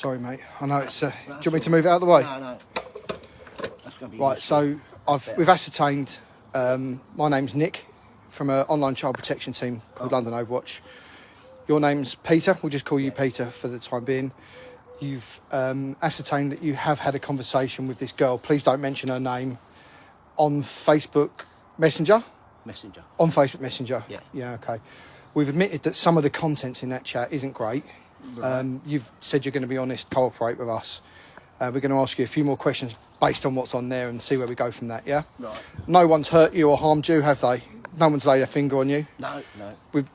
Sorry, mate. I know it's... do you want me to move it out of the way? No. That's gonna be Right, so we've ascertained... my name's Nick from an online child protection team called London Overwatch. Your name's Peter. We'll just call you Peter for the time being. You've ascertained that you have had a conversation with this girl. Please don't mention her name. On Facebook Messenger? On Facebook Messenger? Yeah. Yeah, okay. We've admitted that some of the contents in that chat isn't great. Right. You've said you're going to be honest, cooperate with us. We're going to ask you a few more questions based on what's on there and see where we go from that, yeah? Right. No one's hurt you or harmed you, have they? No one's laid a finger on you? No. We're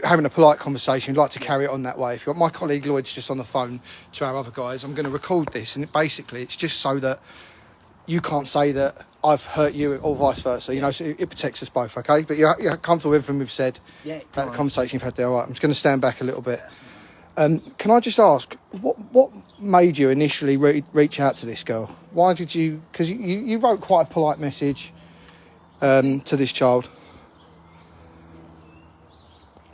having a polite conversation. We'd like to carry it on that way. If you've got my colleague Lloyd's just on the phone to our other guys, I'm going to record this, and it's just so that you can't say that I've hurt you or vice versa, you know, so it protects us both, okay? But you're comfortable with everything we've said about the conversation you've had there, all right? I'm just going to stand back a little bit. Can I just ask, what made you initially reach out to this girl? Why did you... Because you wrote quite a polite message to this child.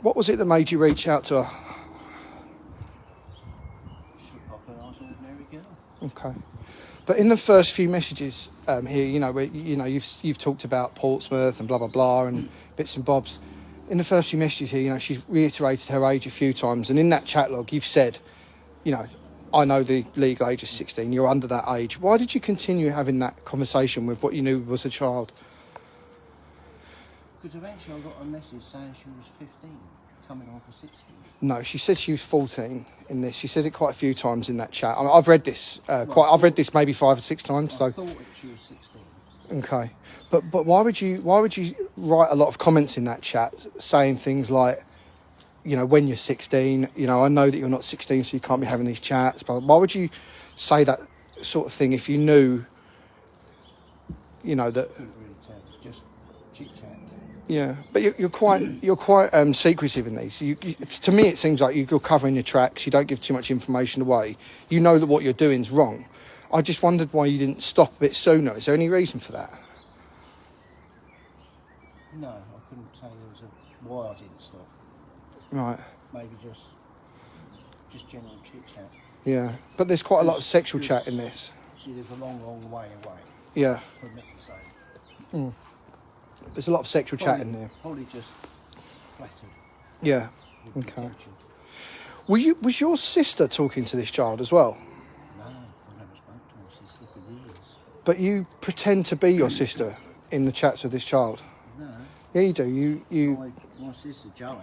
What was it that made you reach out to her? She's a nice ordinary girl. Okay. But in the first few messages here, you've talked about Portsmouth and blah, blah, blah, and bits and bobs. In the first few messages here, she's reiterated her age a few times. And in that chat log, you've said, I know the legal age is 16. You're under that age. Why did you continue having that conversation with what you knew was a child? Because eventually I got a message saying she was 15, coming on for 16. No, she said she was 14 in this. She says it quite a few times in that chat. I mean, I've read this I've read this maybe 5 or 6 times. I thought she was 16. Okay, but why would you write a lot of comments in that chat saying things like, when you're 16, I know that you're not 16, so you can't be having these chats. But why would you say that sort of thing if you knew, that? Just chit chat. Yeah, but you're quite secretive in these. To me, it seems like you're covering your tracks. You don't give too much information away. You know that what you're doing is wrong. I just wondered why you didn't stop a bit sooner. Is there any reason for that? No, I couldn't say there was why I didn't stop. Right. Maybe just general chit chat. Yeah, but there's quite a lot of sexual chat in this. She lives a long, long way away. Yeah. Permit to say. There's a lot of sexual chat in there. Probably just flattered. Yeah. Okay. Was your sister talking to this child as well? No, I've never spoken to my sister for years. But you pretend to be your sister in the chats with this child? No. Yeah, you do. My sister Joanne.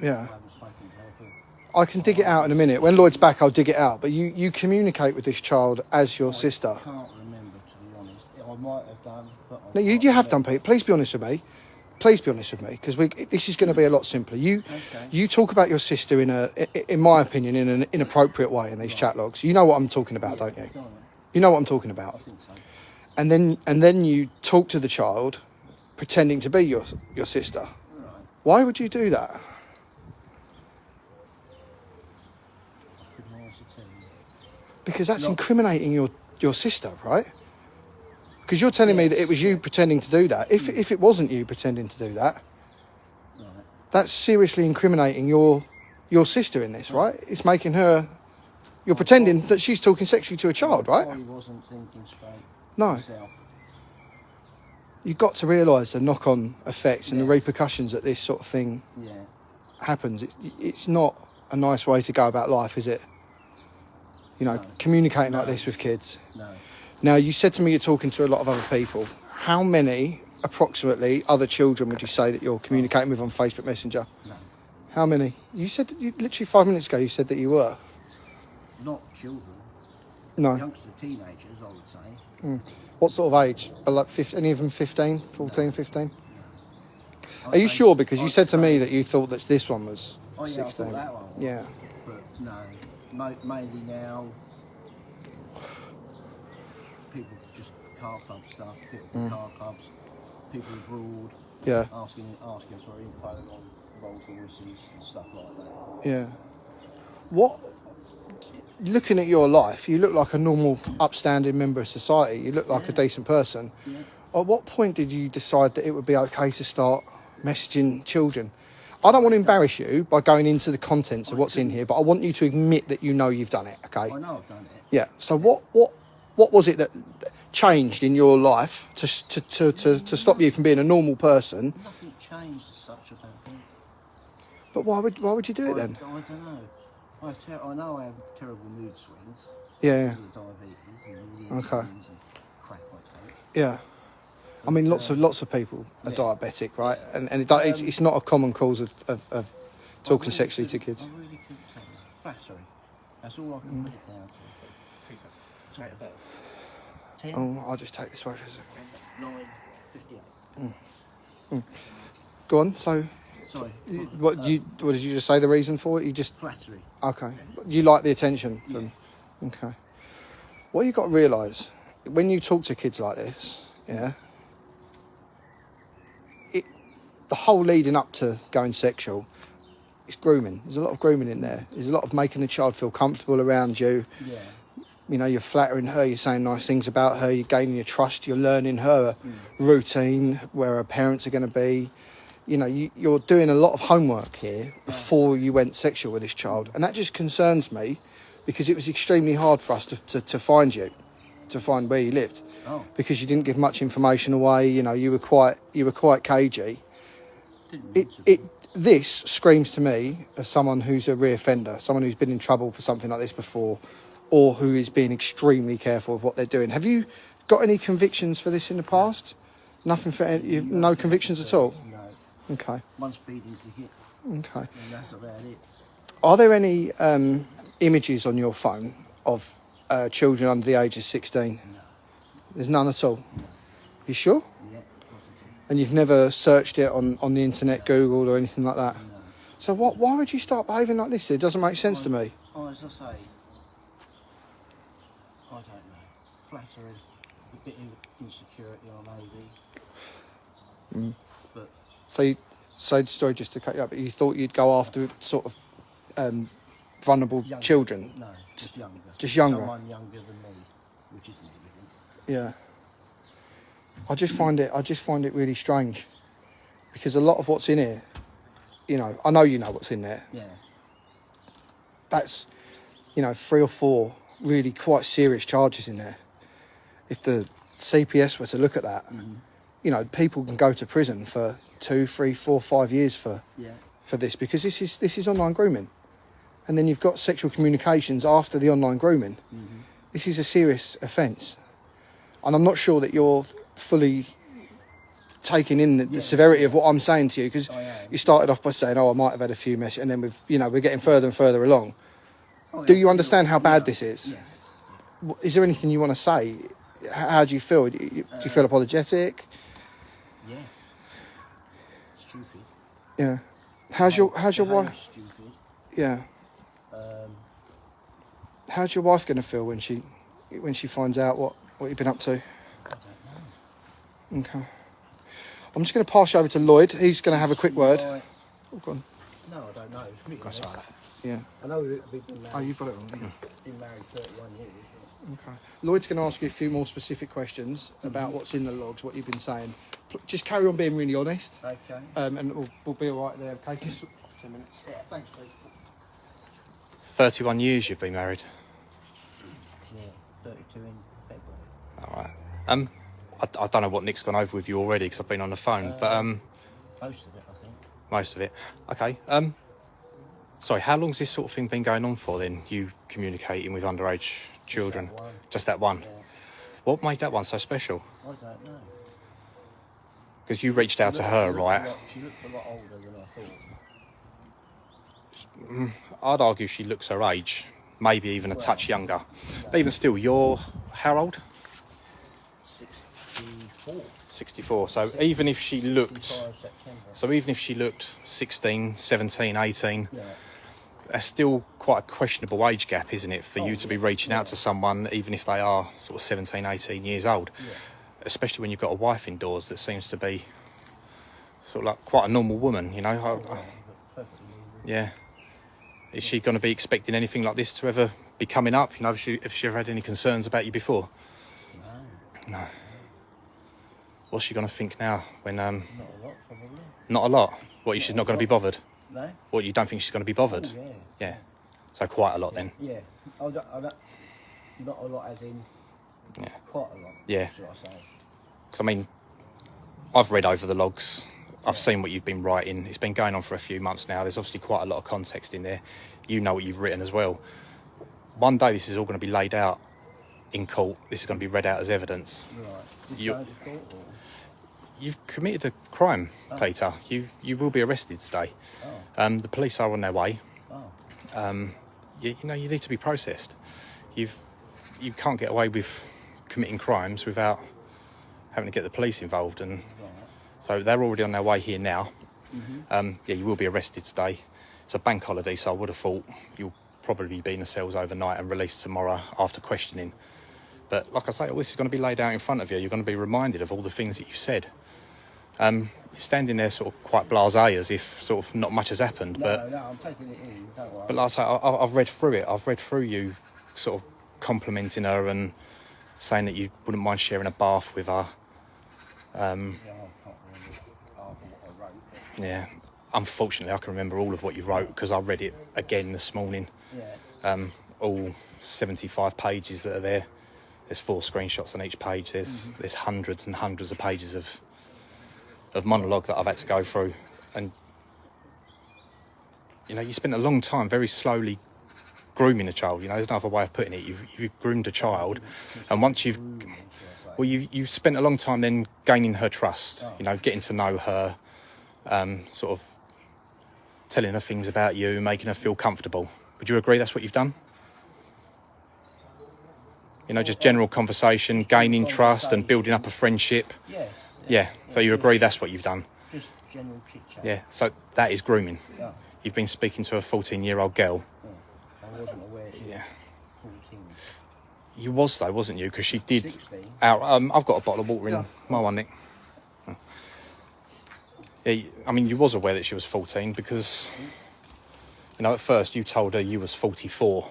Yeah. I haven't spoken to her for... I can dig it out in a minute. When Lloyd's back, I'll dig it out. But you communicate with this child as your sister. I can't remember, to be honest. I might have done, but No, you have done, Pete. Please be honest with me. Please be honest with me, because this is going to be a lot simpler. You talk about your sister in my opinion, in an inappropriate way in these chat logs. You know what I'm talking about, don't you? You know what I'm talking about. I think so. And then you talk to the child, pretending to be your sister. Right. Why would you do that? I couldn't answer to you. Because that's incriminating your sister, right? Because you're telling me that it was you pretending to do that. If it wasn't you pretending to do that, Right. that's seriously incriminating your sister in this, right? It's making her... You're pretending that she's talking sexually to a child, right? I wasn't thinking straight. No. Myself. You've got to realise the knock-on effects and the repercussions that this sort of thing happens. It's not a nice way to go about life, is it? Communicating like this with kids. No. Now, you said to me you're talking to a lot of other people. How many, approximately, other children would you say that you're communicating with on Facebook Messenger? No. How many? You said, literally 5 minutes ago, you said that you were. Not children. No. Youngster teenagers, I would say. What sort of age? Any of them 15, 14, 15? No. Are you sure? Because you said to me that you thought that this one was 16. I thought that one was. Yeah. But no, mainly now, people just car club stuff, people from car clubs, people abroad, asking for info on Rolls Royces and stuff like that. Yeah. Looking at your life, you look like a normal, upstanding member of society. You look like a decent person. Yeah. At what point did you decide that it would be okay to start messaging children? I don't want to embarrass you by going into the contents of what's in here, but I want you to admit that you know you've done it, okay? I know I've done it. Yeah. So what was it that changed in your life to stop you from being a normal person? Nothing changed as such, I don't think. But why would you do it then? I don't know. I know I have terrible mood swings. Yeah. With diabetes and all the Okay. insulins and crap I take. Yeah. I mean, lots of people are diabetic, right? And it's not a common cause of talking sexually to kids. I really couldn't tell you. Flattery. That's all I can put it down to. Sorry, about 10, Oh, I'll just take this way for a second. 9:58. Go on. So, Sorry. what did you just say? The reason for it? You just Flattery. okay. You like the attention from. Yeah. Okay. What you got to realise when you talk to kids like this, yeah. The whole leading up to going sexual, it's grooming. There's a lot of grooming in there. There's a lot of making the child feel comfortable around you. Yeah. You know, you're flattering her, you're saying nice things about her, you're gaining your trust, you're learning her routine, where her parents are going to be. You know, you're doing a lot of homework here before you went sexual with this child. And that just concerns me because it was extremely hard for us to find you, to find where you lived. Oh. Because you didn't give much information away, you know, you were quite cagey. This screams to me of someone who's a reoffender, someone who's been in trouble for something like this before, or who is being extremely careful of what they're doing. Have you got any convictions for this in the past? Nothing for no convictions at all? No. Okay. One speeding ticket. Okay. And that's about it. Are there any images on your phone of children under the age of 16? No. There's none at all? You sure? Yeah, of course it is. And you've never searched it on the internet, Googled or anything like that? No. So why would you start behaving like this? It doesn't make sense to me. Oh, as I say, I don't know. Flattery, a bit of insecurity on maybe. But So sorry, just to cut you up, but you thought you'd go after sort of vulnerable younger. children? No, just younger. Just younger? Someone younger than me, which isn't everything. Yeah. I just find it really strange because a lot of what's in here, you know, I know you know what's in there. Yeah. That's, you know, 3 or 4 really quite serious charges in there. If the CPS were to look at that, you know, people can go to prison for 2, 3, 4, 5 years for this because this is online grooming, and then you've got sexual communications after the online grooming. This is a serious offence, and I'm not sure that you're fully taking in the severity of what I'm saying to you because you started off by saying, "Oh, I might have had a few messages," and then we're getting further and further along. Do you understand how bad this is? Yes. Is there anything you want to say? How do you feel? Do you feel apologetic? Yes. Stupid. Yeah. How's your wife? Stupid. Yeah. How's your wife going to feel when she finds out what you've been up to? I don't know. Okay. I'm just going to pass you over to Lloyd. He's going to have a quick word. Right. Oh, go on. No, I don't know. Yeah. I know we've been married. Oh, you've got it on. Been married 31 years. Okay. Lloyd's going to ask you a few more specific questions about what's in the logs, what you've been saying. Just carry on being really honest. Okay. And we'll be all right there. Okay. Just 10 minutes. Yeah. Thanks, Pete. 31 years you've been married. Yeah, 32 in February. All right. I don't know what Nick's gone over with you already because I've been on the phone, but Most of it, I think. most of it. Okay. Sorry, how long's this sort of thing been going on for then? You communicating with underage children? Just that one. Yeah. What made that one so special? I don't know. Because you reached out to her, right? She looked a lot older than I thought. I'd argue she looks her age, maybe even a touch younger. But even still, you're how old? 64. 64. So even if she looked, 65 September. so even if she looked 16, 17, 18, Yeah. that's still quite a questionable age gap, isn't it, for you to be reaching out to someone, even if they are sort of 17, 18 years old, especially when you've got a wife indoors that seems to be sort of like quite a normal woman, you know? Yeah. Is she going to be expecting anything like this to ever be coming up? You know, have she ever had any concerns about you before? No. What's she going to think now when... Not a lot, probably. Not a lot? What, she's not going to be bothered? No? What, you don't think she's going to be bothered? Oh, yeah. Yeah. So quite a lot then. Yeah. I don't, not a lot as in quite a lot, Yeah. should I say. Because, I mean, I've read over the logs. I've seen what you've been writing. It's been going on for a few months now. There's obviously quite a lot of context in there. You know what you've written as well. One day this is all going to be laid out in court. This is going to be read out as evidence. Right. Is this going to court, or? You've committed a crime, Peter. You will be arrested today. Oh. The police are on their way. Oh. You know, you need to be processed. You can't get away with committing crimes without having to get the police involved, and so they're already on their way here now. Yeah, you will be arrested today. It's a bank holiday, so I would have thought you'll probably be in the cells overnight and released tomorrow after questioning. But like I say, all this is going to be laid out in front of you. You're going to be reminded of all the things that you've said. You're standing there sort of quite blasé, as if sort of not much has happened. No, but I'm taking it in, don't worry. But like I say, I've read through it. I've read through you sort of complimenting her and saying that you wouldn't mind sharing a bath with her. Yeah, I can't remember what I wrote. But... Yeah. Unfortunately, I can remember all of what you wrote because I read it again this morning. Yeah. All 75 pages that are there. There's 4 screenshots on each page. There's hundreds and hundreds of pages of monologue that I've had to go through. And, you know, you spent a long time very slowly grooming a child. You know, there's no other way of putting it. You've groomed a child. And once you've spent a long time then gaining her trust, you know, getting to know her, sort of telling her things about you, making her feel comfortable. Would you agree that's what you've done? You know, just general conversation, gaining trust and building up a friendship. Yes. Yeah, so you agree that's what you've done? Just general chit-chat. Yeah, so that is grooming. Yeah. You've been speaking to a 14-year-old girl. Yeah. I wasn't aware she was 14. You was though, wasn't you? Because she did 16. I've got a bottle of water in my one, Nick. Yeah, I mean, you was aware that she was 14 because, you know, at first you told her you was 44.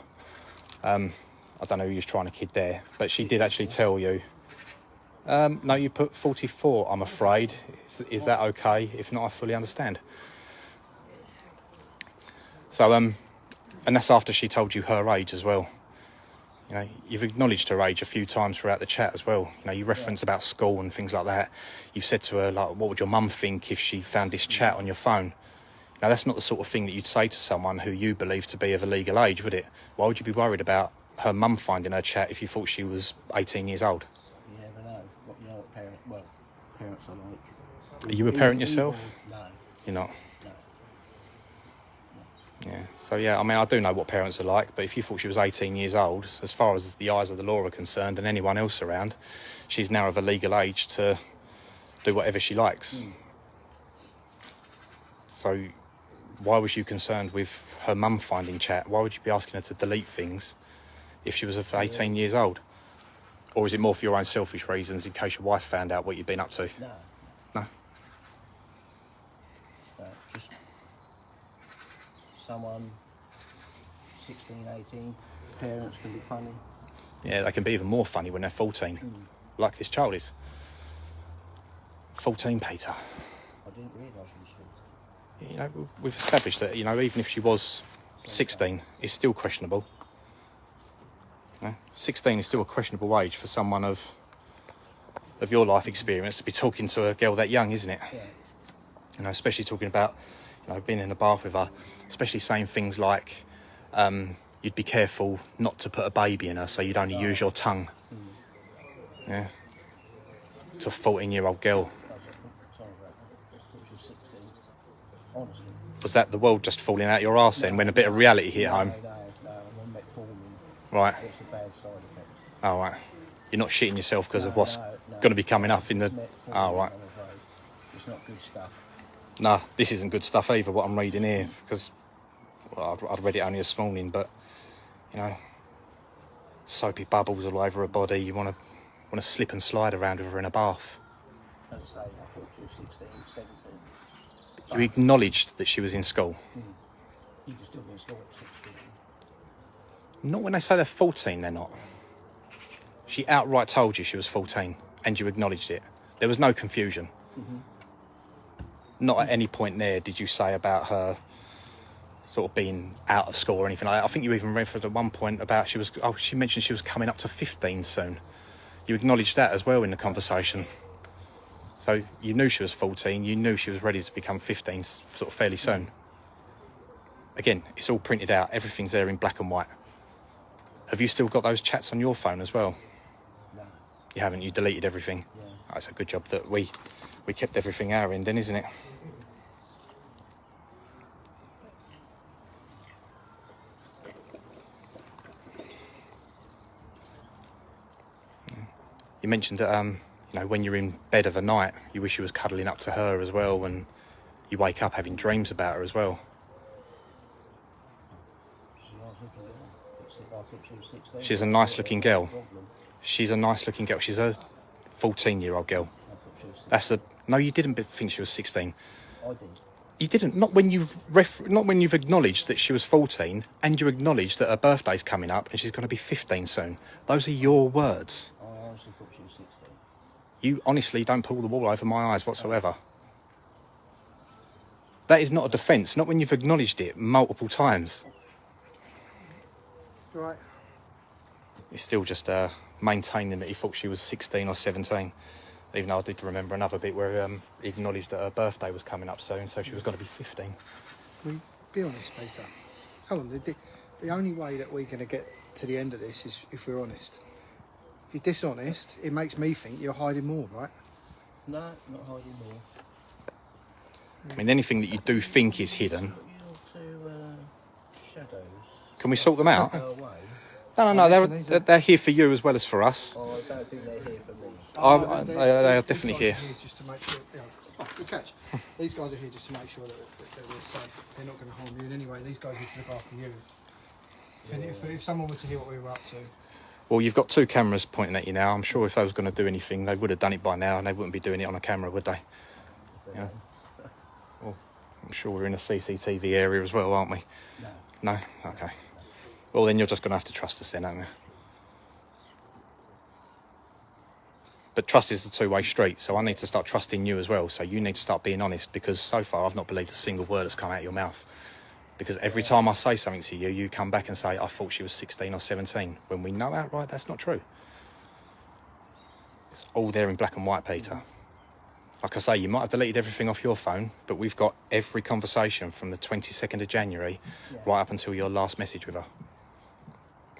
I don't know who you was trying to kid there, but she did actually tell you. No, you put 44, I'm afraid. Is that okay? If not, I fully understand. So, and that's after she told you her age as well. You know, you've acknowledged her age a few times throughout the chat as well. You know, you reference about school and things like that. You've said to her, like, what would your mum think if she found this chat on your phone? Now, that's not the sort of thing that you'd say to someone who you believe to be of a legal age, would it? Why would you be worried about her mum finding her chat if you thought she was 18 years old? You never know. You know what parents are like. Are you a parent yourself? No. You're not? No. Yeah. So, yeah, I mean, I do know what parents are like, but if you thought she was 18 years old, as far as the eyes of the law are concerned and anyone else around, she's now of a legal age to do whatever she likes. So why was you concerned with her mum finding chat? Why would you be asking her to delete things if she was of 18 years old? Or is it more for your own selfish reasons in case your wife found out what you'd been up to? No. No? Just someone 16, 18, parents can be funny. Yeah, they can be even more funny when they're 14, like this child is. 14, Peter. I didn't realise she was 14. You know, we've established that, you know, even if she was 16, it's still questionable. You know, 16 is still a questionable age for someone of your life experience to be talking to a girl that young, isn't it? Yeah. You know, especially talking about, you know, being in a bath with her, especially saying things like, you'd be careful not to put a baby in her, so you'd only use your tongue. Yeah. To a 14-year-old girl. Sorry about that. I thought she was 16. Honestly. Was that the world just falling out your arse then when a bit of reality hit home? No, I'm metformin. Right. It's a bad side effect. Oh, right. You're not shitting yourself because of what's going to be coming up in the... Metformin, Oh, right. I'm afraid. It's not good stuff. No, this isn't good stuff either, what I'm reading here, because I'd read it only this morning, but, you know, soapy bubbles all over her body. You want to slip and slide around with her in a bath. As I say, I thought she was 16, 17. You acknowledged that she was in school. You can still be in school at 16. Not when they say they're 14, they're not. She outright told you she was 14, and you acknowledged it. There was no confusion. Not at any point there did you say about her sort of being out of school or anything like that. I think you even referred at one point about she mentioned she was coming up to 15 soon. You acknowledged that as well in the conversation. So you knew she was 14, you knew she was ready to become 15 sort of fairly soon. Again, it's all printed out, everything's there in black and white. Have you still got those chats on your phone as well? No. You haven't, you deleted everything? Yeah. Oh, it's a good job that we kept everything our end then, isn't it? You mentioned that, you know, when you're in bed of a night, you wish you was cuddling up to her as well, and you wake up having dreams about her as well. She's a nice looking girl. She's a nice looking girl. She's a 14-year-old girl. No, you didn't think she was 16. I did. You didn't. Not when you've acknowledged that she was 14, and you acknowledged that her birthday's coming up and she's going to be 15 soon. Those are your words. I honestly thought she was 16. You honestly don't pull the wool over my eyes whatsoever. That is not a defence, not when you've acknowledged it multiple times. Right. It's still just maintaining that he thought she was 16 or 17. Even though I did remember another bit where he acknowledged that her birthday was coming up soon, so she was going to be 15. Be honest, Peter. Hold on, the only way that we're going to get to the end of this is if we're honest. If you're dishonest, it makes me think you're hiding more, right? No, not hiding more. I mean, anything that you do think is hidden. Your shadows. Can we sort them out? Go away. No, they're here for you as well as for us. Oh, I don't think they're here for me. They are definitely here. Just to make sure. Good catch. These guys are here just to make sure that we're safe. They're not going to harm you in any way. These guys are here to look after you. If someone were to hear what we were up to. Well, you've got two cameras pointing at you now. I'm sure if they was going to do anything, they would have done it by now, and they wouldn't be doing it on a camera, would they? Yeah. Well, I'm sure we're in a CCTV area as well, aren't we? No? Okay. Well, then you're just going to have to trust us then, aren't you? But trust is a two-way street, so I need to start trusting you as well. So you need to start being honest, because so far I've not believed a single word that's come out of your mouth. Because every time I say something to you, you come back and say, I thought she was 16 or 17, when we know outright that's not true. It's all there in black and white, Peter. Like I say, you might have deleted everything off your phone, but we've got every conversation from the 22nd of January right up until your last message with her.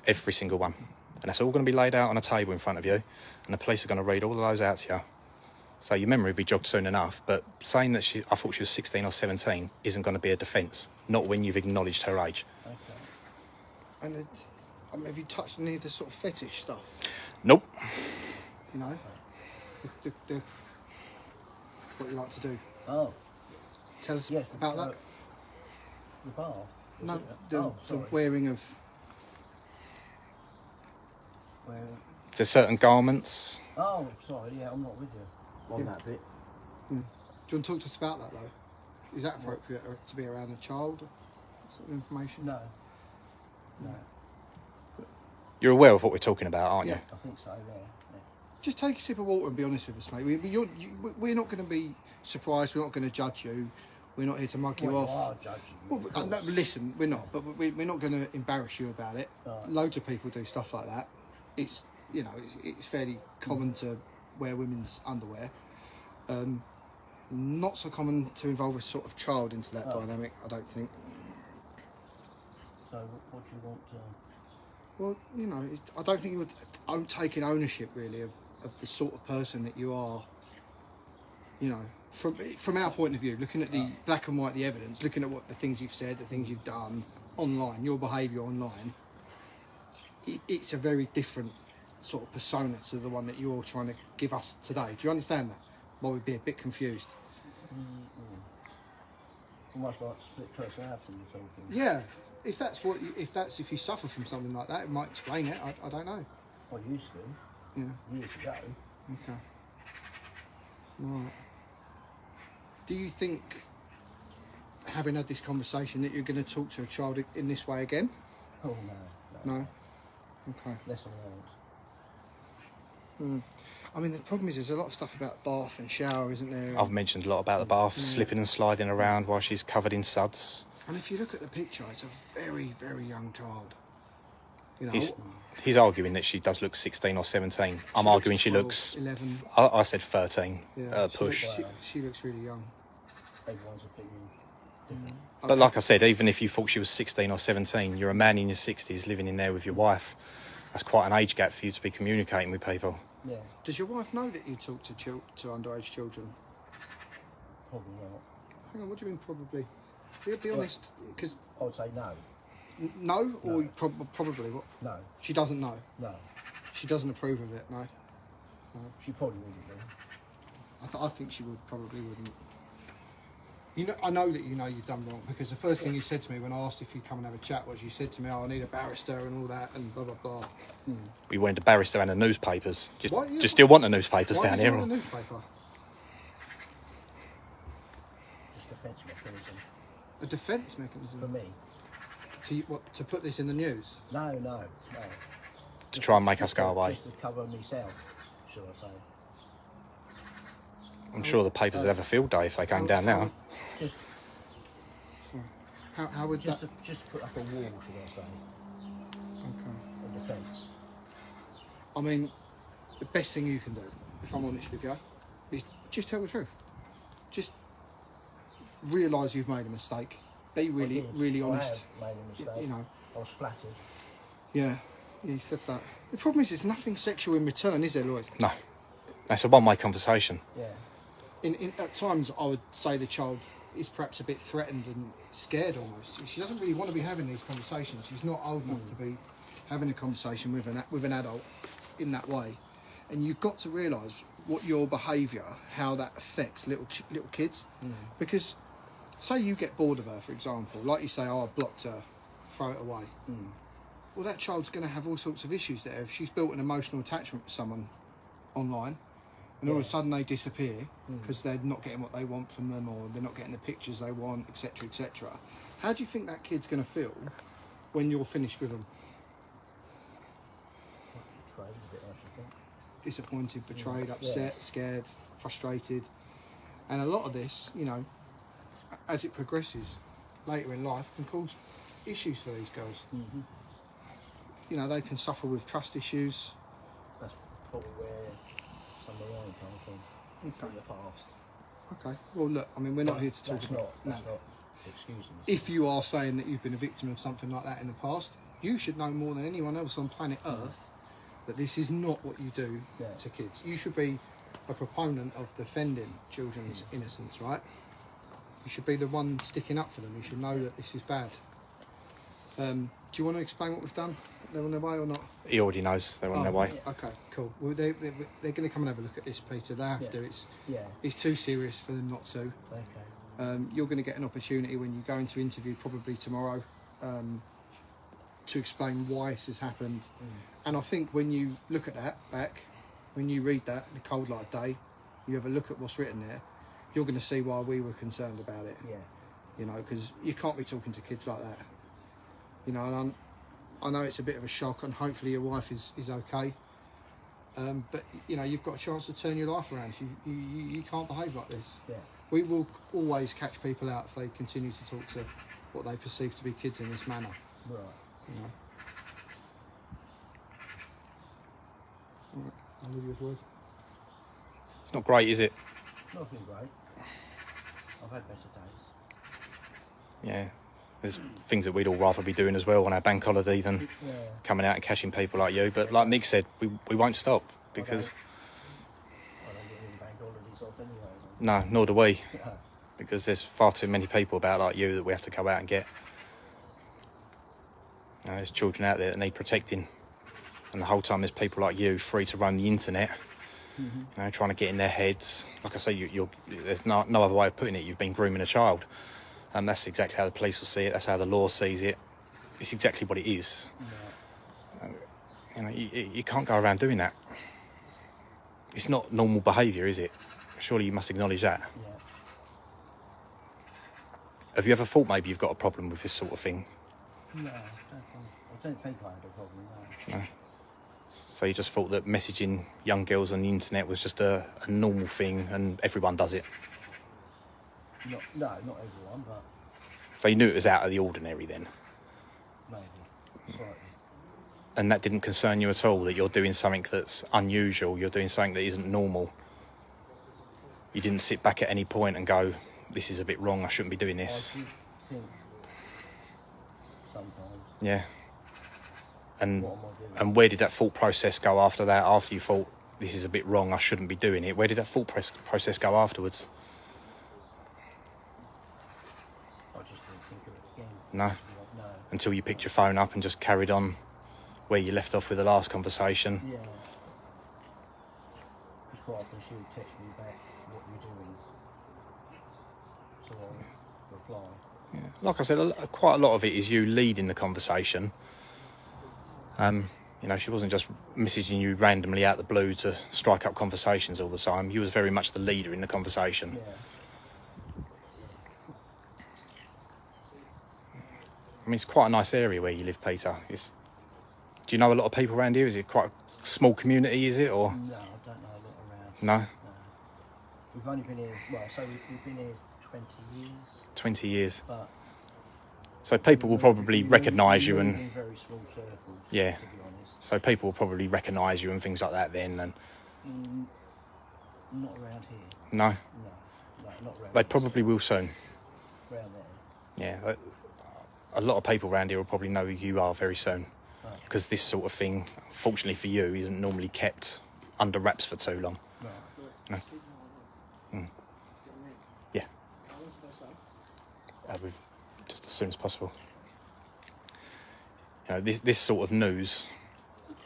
Every single one. And that's all going to be laid out on a table in front of you, and the police are going to read all of those out to you. So your memory will be jogged soon enough, but saying that I thought she was 16 or 17 isn't going to be a defence, not when you've acknowledged her age. Okay. And have you touched any of the sort of fetish stuff? Nope. You know? The what you like to do. Oh. Tell us about that. The bath? No, the wearing of... There's certain garments. Oh, sorry, yeah, I'm not with you on that bit. Do you want to talk to us about that, though? Is that appropriate to be around a child? Sort of information? No. You're aware of what we're talking about, aren't you? I think so, yeah. Just take a sip of water and be honest with us, mate. We're not going to be surprised. We're not going to judge you. We're not here to mug you off. You are judging me. Well, no, listen, we're not. But we're not going to embarrass you about it. Right. Loads of people do stuff like that. It's, you know, it's fairly common to wear women's underwear. Not so common to involve a sort of child into that dynamic, I don't think. So what do you want to... Well, you know, I don't think you're taking ownership, really, of the sort of person that you are, you know, from our point of view, looking at the black and white, the evidence, looking at what the things you've said, the things you've done online, your behaviour online, it's a very different sort of persona to the one that you're trying to give us today. Do you understand that? Why we'd be a bit confused? Almost like split personality you're talking. Yeah, if you suffer from something like that, it might explain it. I don't know. I used to. Yeah. Years ago. Okay. Right. Do you think, having had this conversation, that you're going to talk to a child in this way again? Oh no. No? Okay. Less allowance. I mean, the problem is there's a lot of stuff about bath and shower, isn't there? I've mentioned a lot about the bath, slipping and sliding around while she's covered in suds. And if you look at the picture, it's a very, very young child. You know, he's arguing that she does look 16 or 17. I'm arguing she 12, looks 11. I said 13. Yeah, Push. She looks really young. Everyone's opinion different. But like I said, even if you thought she was 16 or 17, you're a man in your 60s living in there with your wife. That's quite an age gap for you to be communicating with people. Yeah. Does your wife know that you talk to underage children? Probably not. Hang on, what do you mean probably? Be honest, because I would say no. No, or probably what? No. She doesn't know. No. She doesn't approve of it. No. She probably wouldn't do. I think she probably wouldn't. You know, I know that you know you've done wrong, because the first thing you said to me when I asked if you'd come and have a chat was, you said to me, "Oh, I need a barrister and all that and blah blah blah." We wanted a barrister and the newspapers. Just, What? Yeah. just still want the newspapers Why down did you here. want a newspaper? Just a defence mechanism. A defence mechanism? For me. To put this in the news? No. To try and make us go away. Just to cover myself, should I say. I'm sure the papers would have a field day if they came down now. Just, How would just that? to put up a wall, should I say. Okay. A defence. I mean, the best thing you can do, if I'm honest with you, is just tell the truth. Just realise you've made a mistake. Be really honest. I have made a mistake. You know. I was flattered. Yeah, you said that. The problem is, it's nothing sexual in return, is there, Lloyd? No. That's a one-way conversation. Yeah. At times, I would say the child is perhaps a bit threatened and scared almost. She doesn't really want to be having these conversations. She's not old enough to be having a conversation with an adult in that way. And you've got to realise what your behaviour, how that affects little kids. Because say you get bored of her, for example, like you say, "Oh, I blocked her, throw it away." Well, that child's going to have all sorts of issues there. If she's built an emotional attachment with someone online, and all of a sudden they disappear because they're not getting what they want from them, or they're not getting the pictures they want, etc., etc. How do you think that kid's going to feel when you're finished with them? Betrayed a bit, I should think. Disappointed, betrayed, upset, scared, frustrated. And a lot of this, you know, as it progresses later in life, can cause issues for these girls. You know, they can suffer with trust issues. That's probably where some of mine come from. In the past. Okay. Well, look, I mean, we're not here to talk about... That's not excusing. If you are saying that you've been a victim of something like that in the past, you should know more than anyone else on planet Earth that this is not what you do to kids. You should be a proponent of defending children's innocence, right? You should be the one sticking up for them. You should know that this is bad. Do you want to explain what we've done? They're on their way or not? He already knows they're on their way. Okay, cool. Well, they're going to come and have a look at this, Peter. They have to. It's too serious for them not to. Okay. You're going to get an opportunity when you go into interview, probably tomorrow, to explain why this has happened. And I think when you look at that back, when you read that, the cold light day, you have a look at what's written there, you're going to see why we were concerned about it. Yeah. You know, because you can't be talking to kids like that. You know, and I know it's a bit of a shock, and hopefully your wife is okay. But, you know, you've got a chance to turn your life around. You can't behave like this. Yeah. We will always catch people out if they continue to talk to what they perceive to be kids in this manner. Right. You know. All right, I'll leave you with word. It's not great, is it? Nothing great. I've had better days. Yeah. There's things that we'd all rather be doing as well on our bank holiday than coming out and catching people like you. But like Mick said, we won't stop because... I don't get any bank holidays off anyway. No, nor do we. Because there's far too many people about like you that we have to go out and get. You know, there's children out there that need protecting. And the whole time there's people like you free to roam the internet, you know, trying to get in their heads. Like I say, there's no other way of putting it. You've been grooming a child. That's exactly how the police will see it. That's how the law sees it. It's exactly what it is. You know, you can't go around doing that. It's not normal behaviour, is it? Surely you must acknowledge that. Yeah. Have you ever thought maybe you've got a problem with this sort of thing? No, I don't think I had a problem. No. So you just thought that messaging young girls on the internet was just a normal thing and everyone does it? No, not everyone, but... So you knew it was out of the ordinary then? Maybe, slightly. And that didn't concern you at all, that you're doing something that's unusual, you're doing something that isn't normal? You didn't sit back at any point and go, this is a bit wrong, I shouldn't be doing this? I did think sometimes. Yeah. And What am I doing? and where did that thought process go after that, after you thought, this is a bit wrong, I shouldn't be doing it? Where did that thought process go afterwards? I just didn't think of it again. No? No. Until you picked your phone up and just carried on where you left off with the last conversation? Yeah. Because quite often she would text me back what you're doing. So I'll reply. Yeah. Like I said, quite a lot of it is you leading the conversation. You know, she wasn't just messaging you randomly out the blue to strike up conversations all the time. You was very much the leader in the conversation. Yeah. I mean, it's quite a nice area where you live, Peter. Do you know a lot of people around here? Is it quite a small community, is it, or? No, I don't know a lot around. No? No. We've only been here, well, so we've been here 20 years. 20 years. But So people will probably recognise you we and... move in very small circles, Yeah. to be honest. So people will probably recognise you and things like that then, and... Not around here. No? No, not around They here. probably will soon. Around there. Yeah. A lot of people around here will probably know who you are very soon. Right. Because this sort of thing, fortunately for you, isn't normally kept under wraps for too long. Right. No? Yeah. Just as soon as possible. You know, this sort of news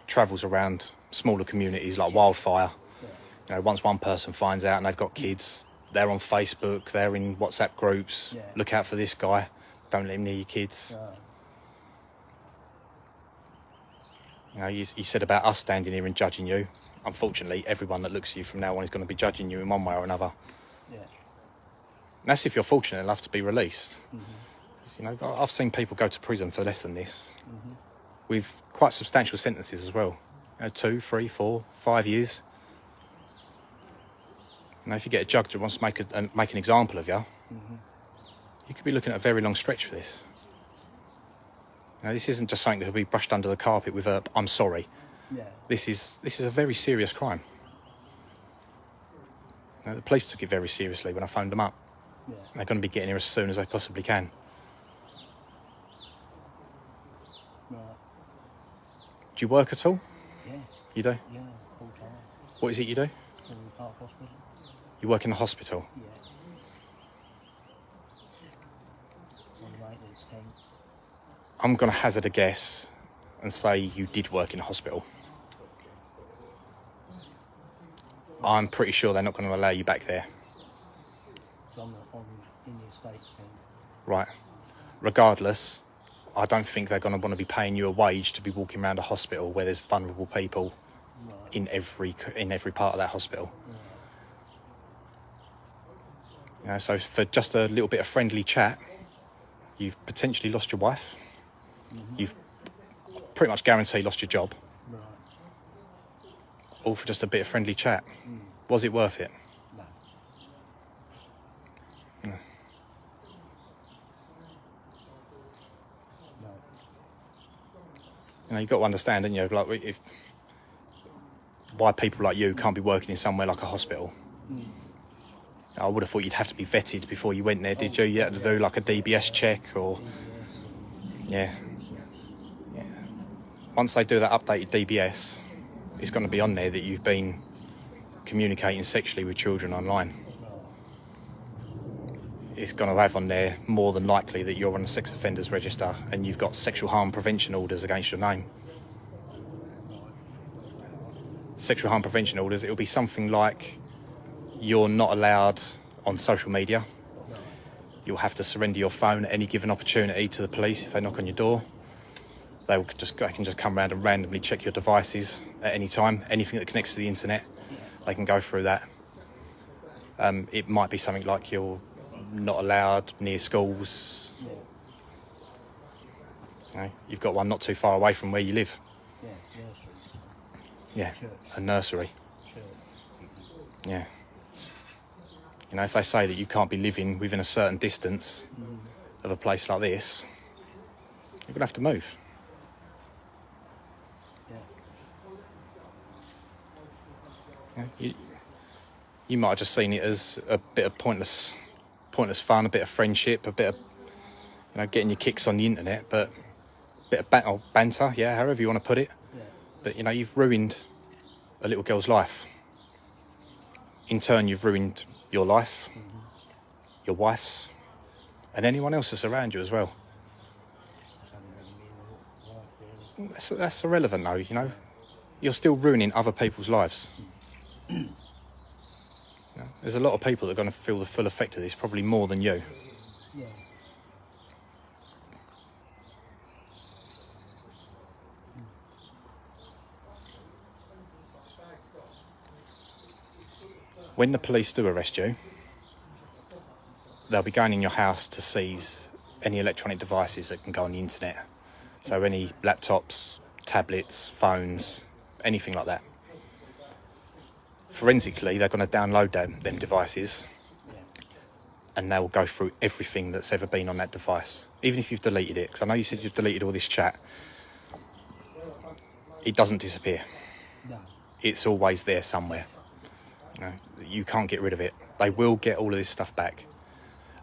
travels around smaller communities like wildfire. Yeah. You know, once one person finds out and they've got kids, they're on Facebook, they're in WhatsApp groups. Yeah. Look out for this guy. Don't let him near your kids. Right. You know, you said about us standing here and judging you. Unfortunately, everyone that looks at you from now on is going to be judging you in one way or another. Yeah. And that's if you're fortunate enough to be released. Mm-hmm. 'Cause, you know, I've seen people go to prison for less than this, Mm-hmm. with quite substantial sentences as well. You know, 2, 3, 4, 5 years. You know, if you get a judge that wants to make an example of you, Mm-hmm. you could be looking at a very long stretch for this. You know, this isn't just something that will be brushed under the carpet with a "I'm sorry." Yeah. This is a very serious crime. You know, the police took it very seriously when I phoned them up. Yeah. They're going to be getting here as soon as they possibly can. Right. Do you work at all? Yes. You do? Yeah. Full time. What is it you do? In the Park Hospital. You work in the hospital. Yeah. On the maintenance team. I'm going to hazard a guess and say you did work in a hospital. I'm pretty sure they're not going to allow you back there. So I'm in the estates team. Right. Regardless, I don't think they're going to want to be paying you a wage to be walking around a hospital where there's vulnerable people Right. in every part of that hospital. Right. You know, so for just a little bit of friendly chat, you've potentially lost your wife. Mm-hmm. You've pretty much guaranteed lost your job. Right. All for just a bit of friendly chat. Mm. Was it worth it? No. No. No. You know, you've got to understand, don't you, like why people like you can't be working in somewhere like a hospital. Mm. I would have thought you'd have to be vetted before you went there, did you? You had to do like a DBS check or... DBS. Yeah. Yeah. Once they do that updated DBS, it's going to be on there that you've been communicating sexually with children online. It's going to have on there more than likely that you're on a sex offenders register and you've got sexual harm prevention orders against your name. Sexual harm prevention orders, it'll be something like you're not allowed on social media. You'll have to surrender your phone at any given opportunity to the police if they knock on your door. They can just come around and randomly check your devices at any time. Anything that connects to the internet, they can go through that. It might be something like you're not allowed near schools. Yeah. You know, you've got one not too far away from where you live. Yeah. Nursery. Yeah, Church. a nursery. Church. Yeah. You know, if they say that you can't be living within a certain distance of a place like this, you're going to have to move. Yeah. You might have just seen it as a bit of pointless fun, a bit of friendship, a bit of, getting your kicks on the internet, but a bit of banter, yeah, however you want to put it. Yeah. But, you've ruined a little girl's life. In turn, you've ruined your life, your wife's, and anyone else that's around you as well. That's irrelevant, though, You're still ruining other people's lives. There's a lot of people that are going to feel the full effect of this, probably more than you. Yeah. When the police do arrest you, they'll be going in your house to seize any electronic devices that can go on the internet. So any laptops, tablets, phones, anything like that. Forensically, they're going to download them devices, and they'll go through everything that's ever been on that device, even if you've deleted it. Because I know you said you've deleted all this chat. It doesn't disappear. No. It's always there somewhere. You can't get rid of it. They will get all of this stuff back,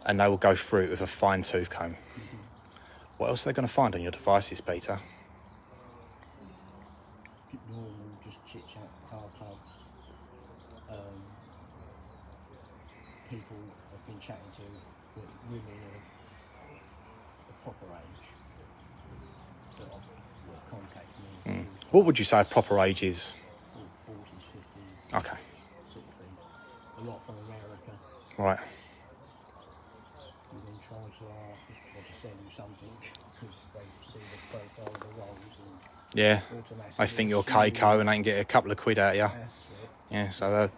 and they will go through it with a fine-tooth comb. What else are they going to find on your devices, Peter? Normal, just chit-chat, car clubs. People I've been chatting to, that women of proper age that contact me. What would you say a proper age is? 40s, 50s. Okay. Sort of thing. A lot from America. Right. And then trying to sell you something because they see the profile of the roles and Yeah. automatically. They think you're Keiko and they can get a couple of quid out of you. That's it. Yeah, so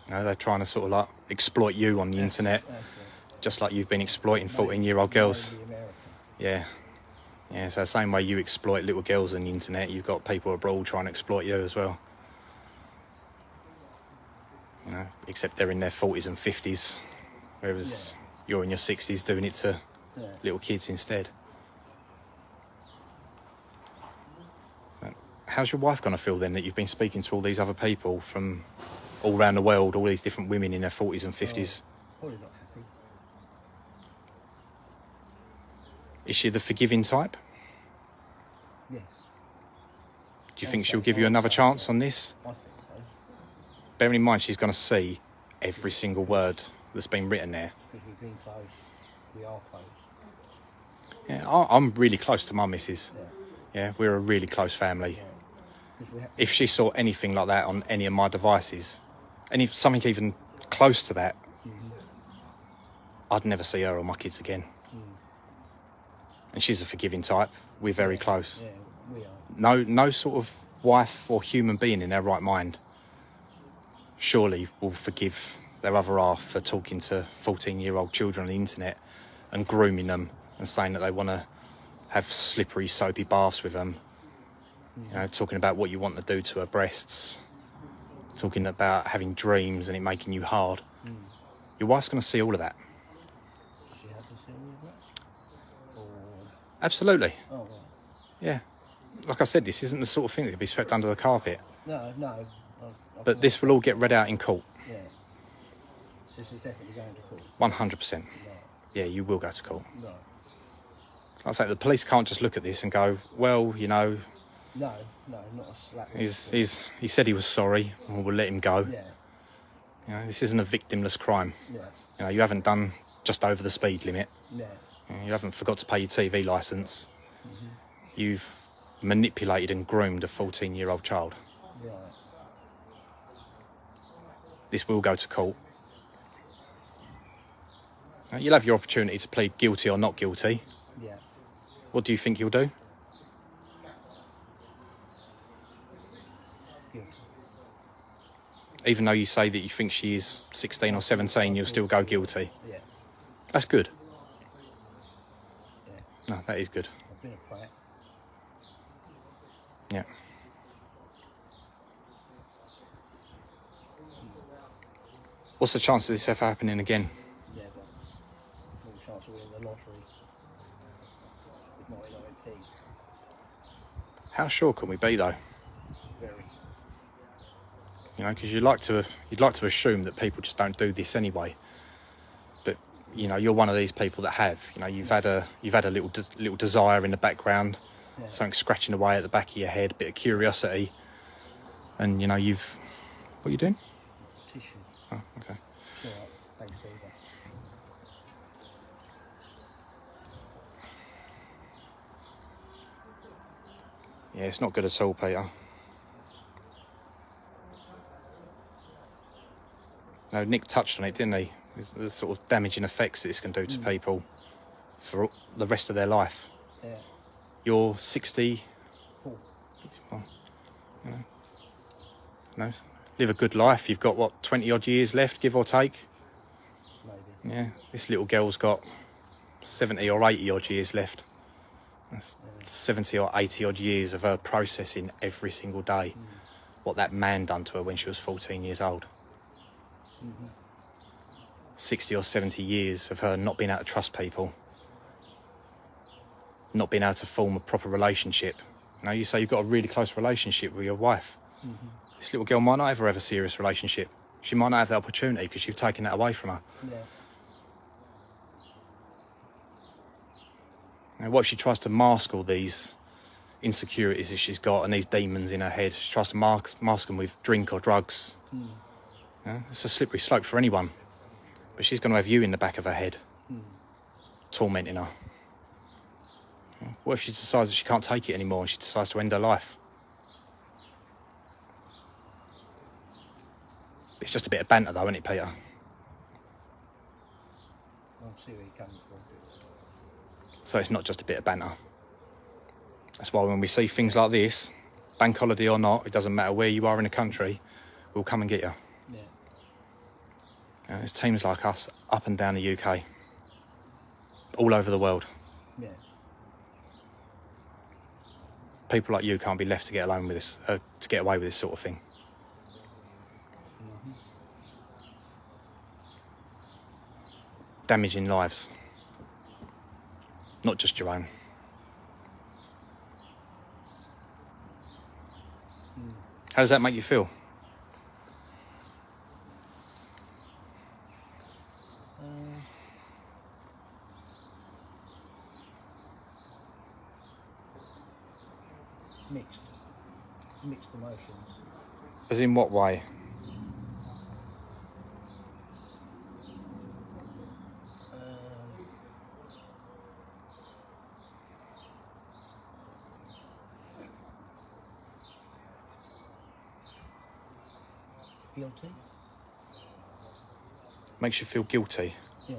they're trying to sort of like exploit you on the internet, That's it. just like you've been exploiting 14-year-old girls. Maybe America. Yeah. Yeah, so the same way you exploit little girls on the internet, you've got people abroad trying to exploit you as well. Except they're in their 40s and 50s, whereas you're in your 60s doing it to little kids instead. How's your wife going to feel then that you've been speaking to all these other people from all around the world, all these different women in their 40s and 50s? Probably not happy. Is she the forgiving type? Yes. Do you think she'll give you another chance on this? I think so. Bearing in mind she's going to see every single word that's been written there. Because we've been close. We are close. Yeah, I'm really close to my missus. Yeah. Yeah, we're a really close family. Yeah. If she saw anything like that on any of my devices, something even close to that, I'd never see her or my kids again. And she's a forgiving type. We're very close. Yeah, we are. No sort of wife or human being in their right mind surely will forgive their other half for talking to 14-year-old children on the internet and grooming them and saying that they want to have slippery, soapy baths with them. Talking about what you want to do to her breasts, talking about having dreams and it making you hard. Your wife's going to see all of that. Does she have to see all of that? Or... Absolutely. Oh, right. Yeah. Like I said, this isn't the sort of thing that can be swept under the carpet. No. But this will all get read out in court. Yeah. So this is definitely going to court? 100%. No. Yeah, you will go to court. No. Like I say, the police can't just look at this and go, well, No, not a slap. he said he was sorry, and we'll let him go. Yeah. This isn't a victimless crime. Yeah. You haven't done just over the speed limit. Yeah. You haven't forgot to pay your TV licence. You've manipulated and groomed a 14-year-old child. Right. This will go to court. You'll have your opportunity to plead guilty or not guilty. Yeah. What do you think you'll do? Guilty. Even though you say that you think she is 16 or 17, you'll still go guilty. Yeah. That's good. Yeah. No, that is good. I've been a prat. Yeah. What's the chance of this ever happening again? Yeah, but more chance of winning the lottery. 99p. How sure can we be though? Very. You know, because you'd like to assume that people just don't do this anyway. But you know, you're one of these people that have. You know, you've had a little desire in the background, something scratching away at the back of your head, a bit of curiosity, and you know, what are you doing? Tissue. Oh, okay. All right. Thanks, Peter. Yeah, it's not good at all, Peter. No, Nick touched on it, didn't he? The sort of damaging effects that this can do to people for the rest of their life. Yeah. You're 60. Cool. Well, you know, live a good life. You've got, what, 20 odd years left, give or take? Maybe. Yeah, this little girl's got 70 or 80 odd years left. That's 70 or 80 odd years of her processing every single day what that man done to her when she was 14 years old. 60 or 70 years of her not being able to trust people, not being able to form a proper relationship. Now, you say you've got a really close relationship with your wife. This little girl might not ever have a serious relationship. She might not have the opportunity because you've taken that away from her. Yeah. And what if she tries to mask all these insecurities that she's got and these demons in her head? She tries to mask them with drink or drugs. Yeah, it's a slippery slope for anyone. But she's going to have you in the back of her head, tormenting her. What if she decides that she can't take it anymore and she decides to end her life? It's just a bit of banter though, isn't it, Peter? I see where you're coming from. So it's not just a bit of banter. That's why when we see things like this, bank holiday or not, it doesn't matter where you are in the country, we'll come and get you. Yeah. And there's teams like us up and down the UK, all over the world. Yeah. People like you can't be left to get alone with this, to get away with this sort of thing. Damaging lives, not just your own. How does that make you feel? Mixed emotions. As in what way? Guilty. Makes you feel guilty. Yeah.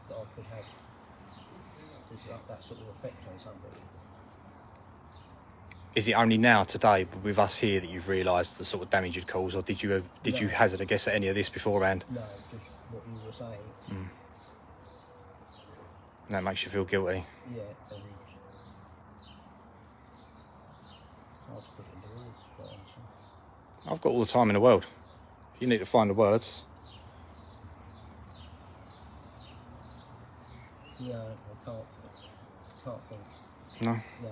That I could have that sort of effect on somebody. Is it only now, today, with us here, that you've realised the sort of damage you'd cause, or did you hazard a guess at any of this beforehand? No, just what you were saying. And that makes you feel guilty. Yeah, and hard to put it into words, quite honestly. I've got all the time in the world. If you need to find the words. Yeah, I can't think. No. No.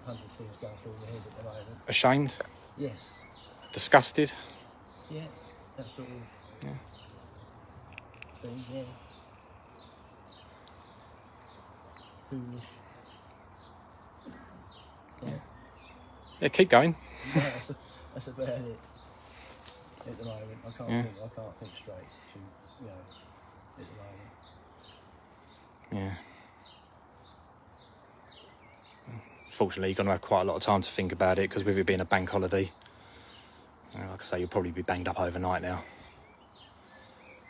100 things going through my head at the moment. Ashamed? Yes. Disgusted? Yeah, that sort of thing, yeah. Foolish. Yeah, keep going. Yeah, that's about it at the moment. I can't think straight at the moment. Yeah. Fortunately, you're going to have quite a lot of time to think about it, because with it being a bank holiday, like I say, you'll probably be banged up overnight now.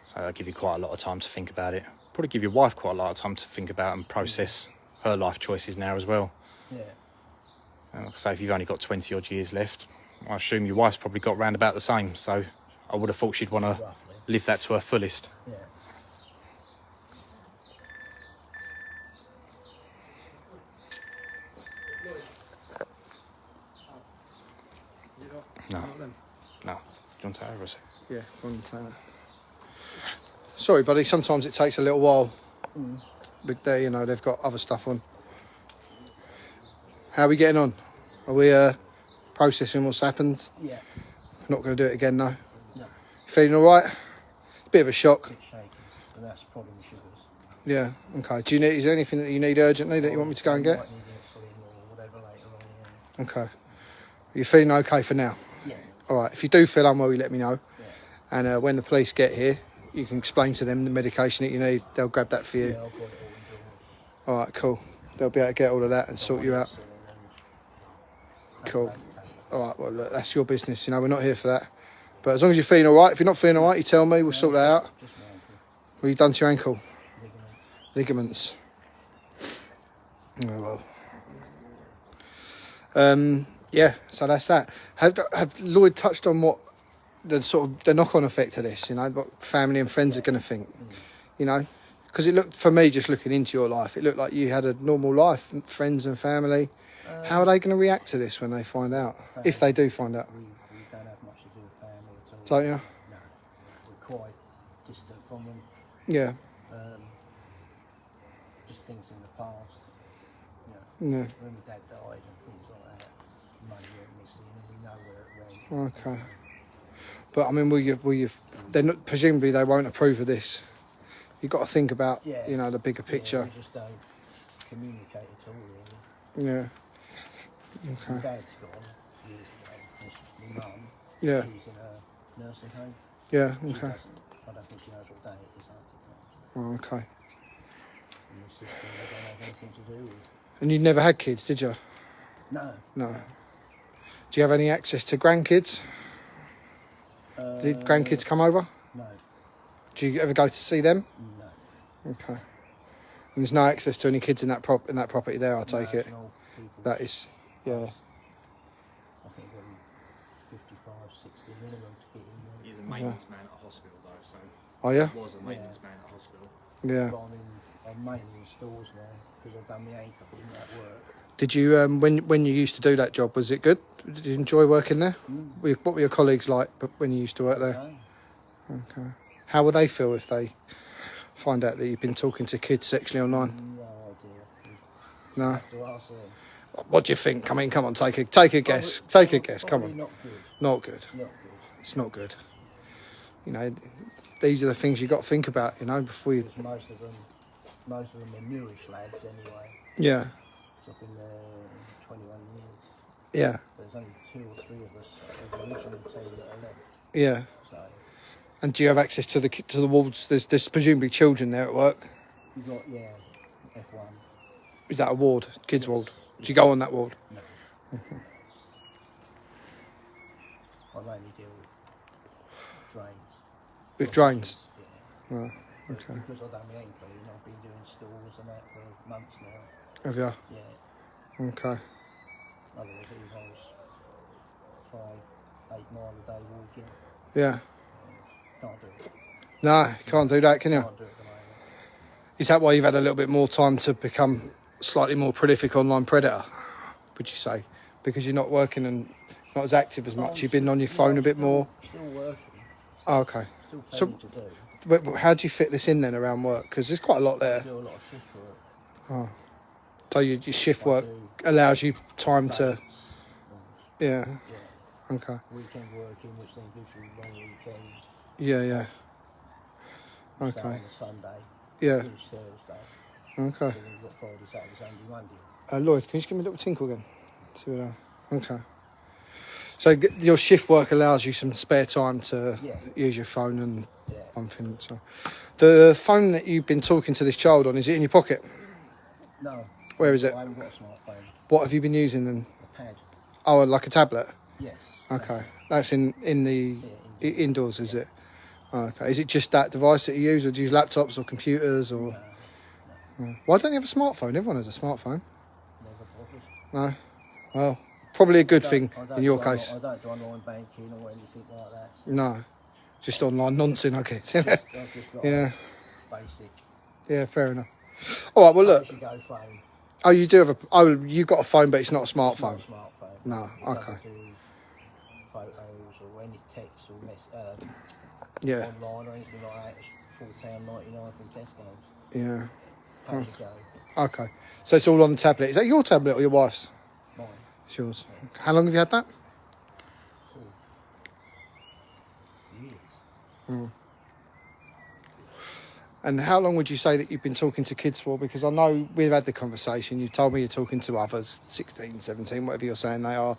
So that'll give you quite a lot of time to think about it. Probably give your wife quite a lot of time to think about and process her life choices now as well. Yeah. And like I say, if you've only got 20 odd years left, I assume your wife's probably got round about the same. So I would have thought she'd want to live that to her fullest. Yeah. No. No. Do you want to take over a sec? Yeah, go on, take that. Sorry, buddy. Sometimes it takes a little while. But they, they've got other stuff on. How are we getting on? Are we processing what's happened? Yeah. Not going to do it again, no? No. Feeling all right? Bit of a shock. Bit shaky, and that's probably the sugars. Yeah, okay. Is there anything that you need urgently that you want me to go and get? Might need insulin or whatever later on, yeah. Okay. You're feeling okay for now? Yeah. All right. If you do feel unwell, you let me know. Yeah. And when the police get here, you can explain to them the medication that you need. They'll grab that for you. Yeah, I've got it all in drawers. All right, cool. They'll be able to get all of that and sort you out. Cool. All right, well, look, that's your business. You know, we're not here for that. But as long as you're feeling all right, if you're not feeling all right, you tell me. We'll sort that out. Just my ankle. What have you done to your ankle? Ligaments. Oh, well. Yeah, so that's that. Have Lloyd touched on what the sort of the knock-on effect of this, you know, what family and friends are going to think, you know? Because it looked, for me, just looking into your life, it looked like you had a normal life, friends and family. How are they going to react to this when they find out? If they do find out? We don't have much to do with family at all. Don't you? No. We're quite distant from them. Yeah. Just things in the past. Yeah. When my dad died and things like that. Money went missing and we know where it went. Okay. But, I mean, they're not, presumably they won't approve of this. You've got to think about, you know, the bigger picture. We just don't communicate at all, really. Yeah. Okay. My dad's gone years ago. My mum, Yeah. she's in a nursing home. Yeah, She okay. doesn't, I don't think she knows what day it is. Oh, okay. And my sister, they don't have anything to do with. And you never had kids, did you? No. No. Do you have any access to grandkids? Did grandkids come over? No. Do you ever go to see them? No. Okay. And there's no access to any kids in that property there, I take it. That is, yeah. I think maybe 55, 60 minimum to get in. He's a maintenance man at a hospital though, so Oh yeah? was a maintenance man at a hospital. Yeah. But I'm mainly in stores now because I've done my ankle in that work. Did you when you used to do that job, was it good? Did you enjoy working there? What were your colleagues like when you used to work there? No. Okay. How would they feel if they find out that you've been talking to kids sexually online? No idea. No. Have to ask them. What do you think? I mean, come on, take a guess. Take a guess. Come on. Not good. Not good. Not good. It's not good. You know, these are the things you've got to think about, you know, before you... Because most of them are newish lads anyway. Yeah. So I've been there 21 years. Yeah. There's only 2 or 3 of us of the original team that are left. Yeah. So And do you have access to the wards? There's presumably children there at work. you've got, F1. Is that a ward? Kids ward? Do you go on that ward? No. I mainly deal with drains. With drains? Yeah. Oh, But okay. because I've done my ankle, I've been doing stores and that for months now. Have you? Yeah. Okay. Otherwise it involves 5, 8 mile a day walking. Yeah. Can't do it. No, you can't do that, can you? Can't do it at the moment. Is that why you've had a little bit more time to become slightly more prolific online predator, would you say? Because you're not working and not as active as much. You've been on your phone a bit more. Still working. Oh, okay. Still So- plenty to do. But how do you fit this in then around work? Because there's quite a lot I there. do a lot of shift work. So your shift work do allows you time to... Dates, Yeah. yeah. Okay. Weekend working, which then gives you long weekends. Yeah, yeah. Start Okay. on a Sunday. Yeah. Finish Thursday. Okay. So then you've got Friday, Saturday, Sunday, Monday. Lloyd, can you just give me a little tinkle again? See what okay. So your shift work allows you some spare time to use your phone and one thing. So the phone that you've been talking to this child on, is it in your pocket? No. Where is it? I haven't got a smartphone. What have you been using then? A pad. Oh, like a tablet? Yes. Okay. That's in the indoors, is it? Oh, okay. Is it just that device that you use, or do you use laptops or computers or? No. Why don't you have a smartphone? Everyone has a smartphone. Never bothered. No. Well, probably a good thing I don't in your do case. I don't do online banking or anything like that. No. Just online nonsense, I guess. I've just got basic. Yeah, fair enough. All right, well, look. You go phone. Oh, you do have a... Oh, you've got a phone, but it's not a It's not smartphone. a smartphone. No, It okay. doesn't do photos or any text or Yeah, online or anything like that. It's £4.99 from Tesco's. yeah. How's it go? Okay. So it's all on the tablet. Is that your tablet or your wife's? Mine. It's yours. How long have you had that? 4 years. And how long would you say that you've been talking to kids for? Because I know we've had the conversation. You've told me you're talking to others, 16, 17, whatever you're saying they are.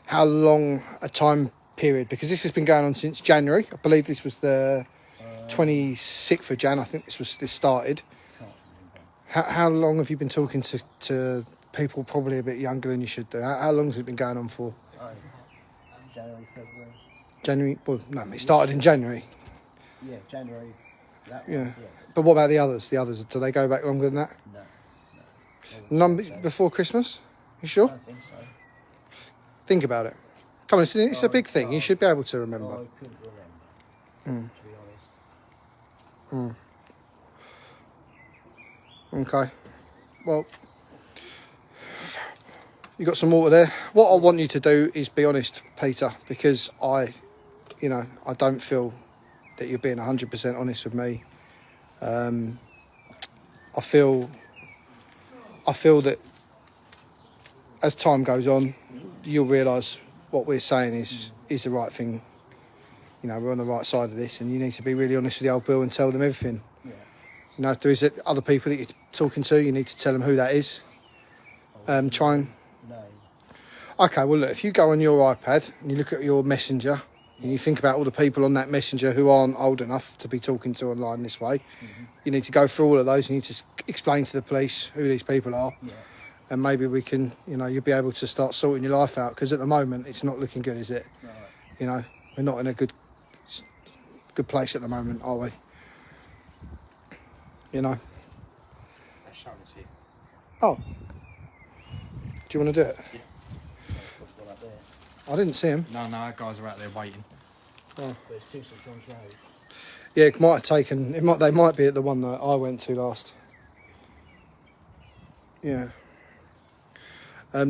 How long a time period? Because this has been going on since January. I believe this was the 26th of Jan. I think this started. Can't remember. How long have you been talking to people probably a bit younger than you should do? How long has it been going on for? January, February. January? Well, no, it started in January. Yeah, January. That Yeah. one, yes. But what about the others? The others, do they go back longer than that? No. None before Christmas? You sure? I don't think so. Think about it. Come on, it's a big thing. You should be able to remember. I couldn't remember, to be honest. Okay. Well, you got some water there. What I want you to do is be honest, Peter, because I don't feel that you're being 100% honest with me. I feel that as time goes on, you'll realise what we're saying is the right thing. You know, we're on the right side of this, and you need to be really honest with the old Bill and tell them everything. Yeah. You know, if there is other people that you're talking to, you need to tell them who that is. Try and... No. Okay, well, look, if you go on your iPad and you look at your messenger and you think about all the people on that messenger who aren't old enough to be talking to online this way, you need to go through all of those. You need to explain to the police who these people are. Yeah. And maybe we can, you'll be able to start sorting your life out, because at the moment it's not looking good, is it? Right. You know, we're not in a good place at the moment, are we? You know. That's showing us here. Oh. Do you want to do it? Yeah. One up there. I didn't see him. No, our guys are out there waiting. Oh. But it's 2 St John's Road. Yeah, it might have taken. They might be at the one that I went to last. Yeah.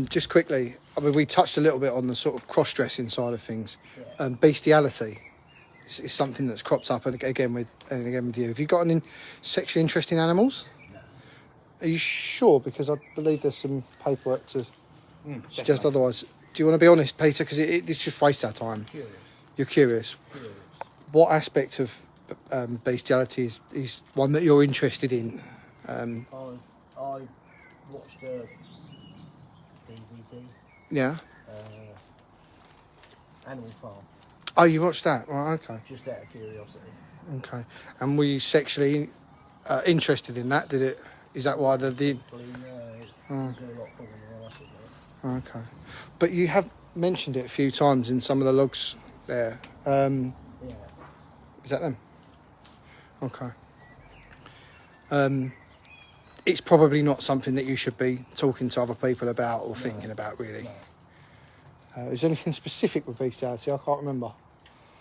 Just quickly, I mean, we touched a little bit on the sort of cross-dressing side of things. Yeah. Bestiality is something that's cropped up again with you. Have you got any sexual interest in animals? No. Are you sure? Because I believe there's some paperwork to suggest Definitely. otherwise. Do you want to be honest, Peter? Because this just wastes our time. Curious. You're curious. Curious. What aspect of bestiality is one that you're interested in? I watched a DVD, Yeah. Animal Farm, Oh, you watched that? Right, okay. just out of curiosity. Okay. And were you sexually interested in that? Is that why the... Probably, do a lot for me, I said, Okay. But you have mentioned it a few times in some of the logs there. yeah. Is that them? Okay. It's probably not something that you should be talking to other people about or thinking about, really. No. Is there anything specific with bestiality? I can't remember.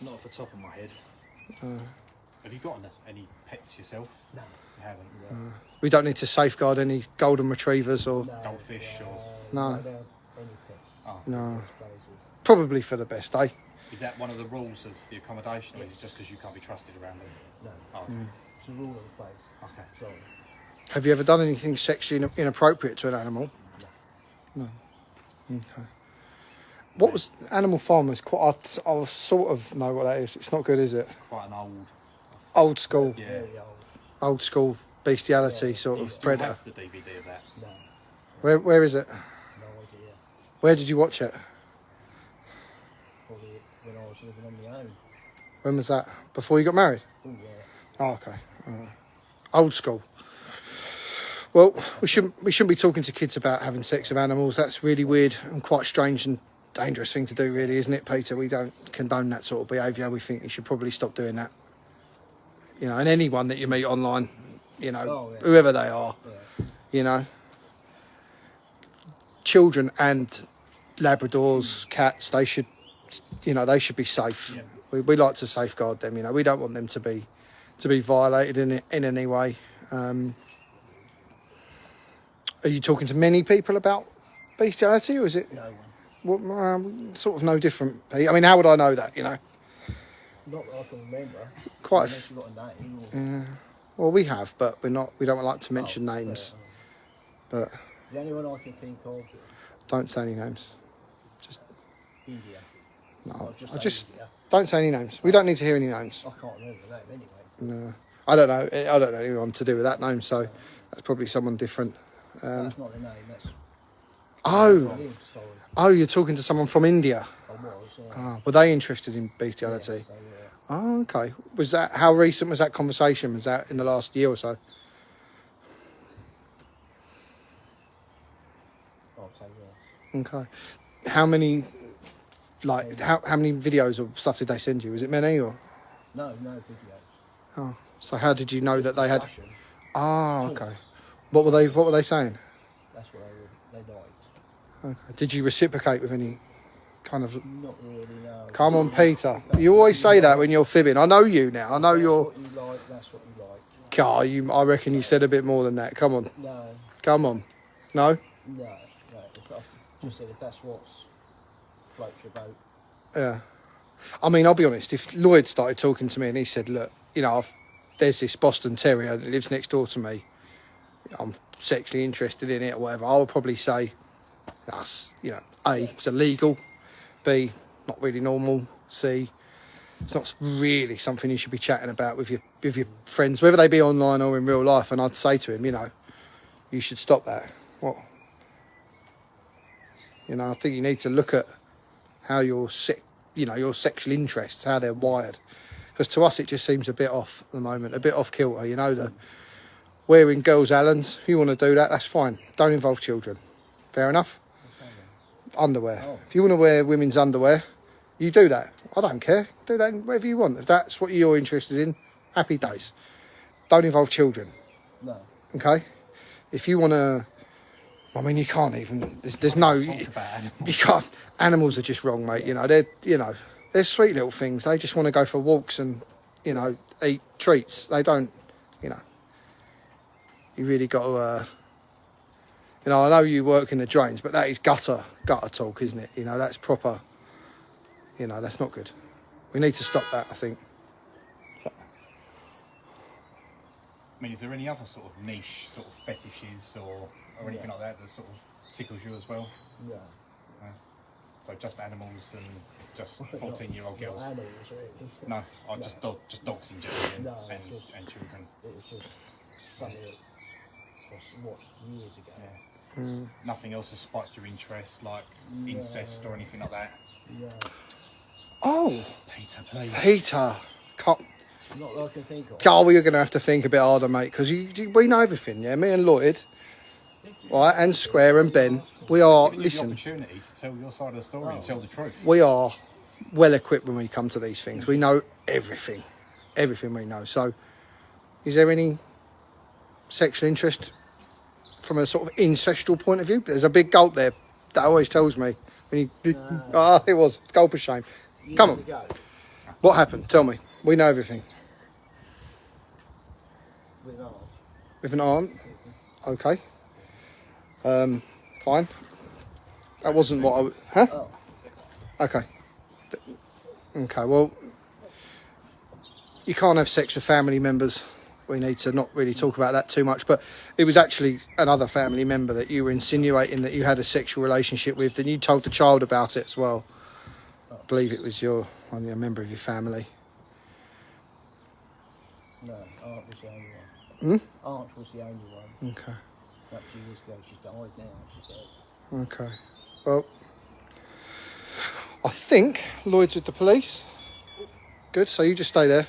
Not off the top of my head. Have you got any pets yourself? No. You haven't? We don't need to safeguard any golden retrievers or... No, Goldfish or... No. Don't have any pets. Oh. No. Places. Probably for the best, eh? Is that one of the rules of the accommodation, or is it just because you can't be trusted around them? No. Oh, It's a rule of the place. okay. Sorry. Have you ever done anything sexually inappropriate to an animal? No. Okay. What was Animal Farm? Is quite. I sort of know what that is. It's not good, is it? Quite an Old school, Yeah. Very old. old school bestiality Yeah. sort Do you of still predator. have the DVD of that? No. Where is it? No idea. Where did you watch it? Probably when I was living on my own. When was that? Before you got married? Oh, yeah. Oh, okay. Old school. Well, we shouldn't be talking to kids about having sex with animals. That's really weird and quite strange and dangerous thing to do, really, isn't it, Peter? We don't condone that sort of behaviour. We think you should probably stop doing that. You know, and anyone that you meet online, whoever they are, children and Labradors, cats, they should be safe. Yeah. We like to safeguard them. We don't want them to be violated in any way. Are you talking to many people about bestiality, or is it No one. sort of no different, Pete? I mean, how would I know that? Not that I can remember. Quite. Unless you got a name. Or... Well, we have, but we don't like to mention Oh, names. fair. But The only one I can think of. Don't say any names. Just India. no. Just I just India. don't say any names. We don't need to hear any names. I can't remember the name anyway. No, I don't know. I don't know anyone to do with that name, so that's probably someone different. That's not the name. That's. Oh, Sorry. oh, you're talking to someone from India. I was. Yeah. Oh, were they interested in bestiality? So, yeah. Oh, okay. Was that how recent was that conversation? Was that in the last year or so? I'll say yes. Okay. How many, like, how many videos or stuff did they send you? Was it many or? No videos. Oh, so how did you know that they had? Discussion. Oh, okay. What were they saying? That's what they liked. Okay. Did you reciprocate with any kind of? Not really, no. Come on, Peter. You always say that when you're fibbing. I know you now. I know you're. What you like, that's what you like. Car, I reckon you said a bit more than that. Come on. No, Come on. No? no. I just said if that's what's floats your boat. Yeah. I mean, I'll be honest. If Lloyd started talking to me and he said, look, you know, there's this Boston Terrier that lives next door to me. I'm sexually interested in it or whatever. I would probably say, that's, you know, A, it's illegal. B, not really normal. C, it's not really something you should be chatting about with your friends, whether they be online or in real life. And I'd say to him, you know, you should stop that. What? You know, I think you need to look at how your sexual interests, how they're wired. Because to us, it just seems a bit off at the moment, a bit off kilter. You know, the wearing girls' Allens. If you want to do that, that's fine. Don't involve children. Fair enough. Underwear. Oh. If you want to wear women's underwear, you do that. I don't care. Do that whatever you want. If that's what you're interested in, happy days. Don't involve children. No. Okay? If you want to... I mean, you can't even... There's no... You can't... Animals are just wrong, mate. You know, they're sweet little things. They just want to go for walks and, you know, eat treats. They don't, you know... You really got to... You know, I know you work in the drains, but that is gutter talk, isn't it? You know, that's proper... You know, that's not good. We need to stop that, I think. I mean, is there any other sort of niche sort of fetishes or anything like that sort of tickles you as well? Yeah. So just animals and just 14-year-old girls? Not animals, really. No, just dogs in general and children. It's just something that was watched years ago. Yeah. Nothing else has spiked your interest, like incest or anything like that? No. Oh! Peter, please. Peter! Not that I can think of. Carl, you're going to have to think a bit harder, mate, because we know everything, yeah? Me and Lloyd, right, and Square and Ben, we are, listen... the opportunity to tell your side of the story and tell the truth. We are well equipped when we come to these things. We know everything. Everything we know. So, is there any sexual interest from a sort of ancestral point of view? There's a big gulp there. That always tells me. When you, it was. It's gulp of shame. Come on. What happened? Tell me. We know everything. With an aunt? Okay. Fine. That wasn't what I... Huh? Oh. Okay. Okay, well... You can't have sex with family members. We need to not really talk about that too much. But it was actually another family member that you were insinuating that you had a sexual relationship with. Then you told the child about it as well. I believe it was a member of your family. No, Aunt was the only one. Aunt was the only one. Okay. About 2 years ago, she's died now. She's dead. Okay. Well, I think Lloyd's with the police. Good, so you just stay there.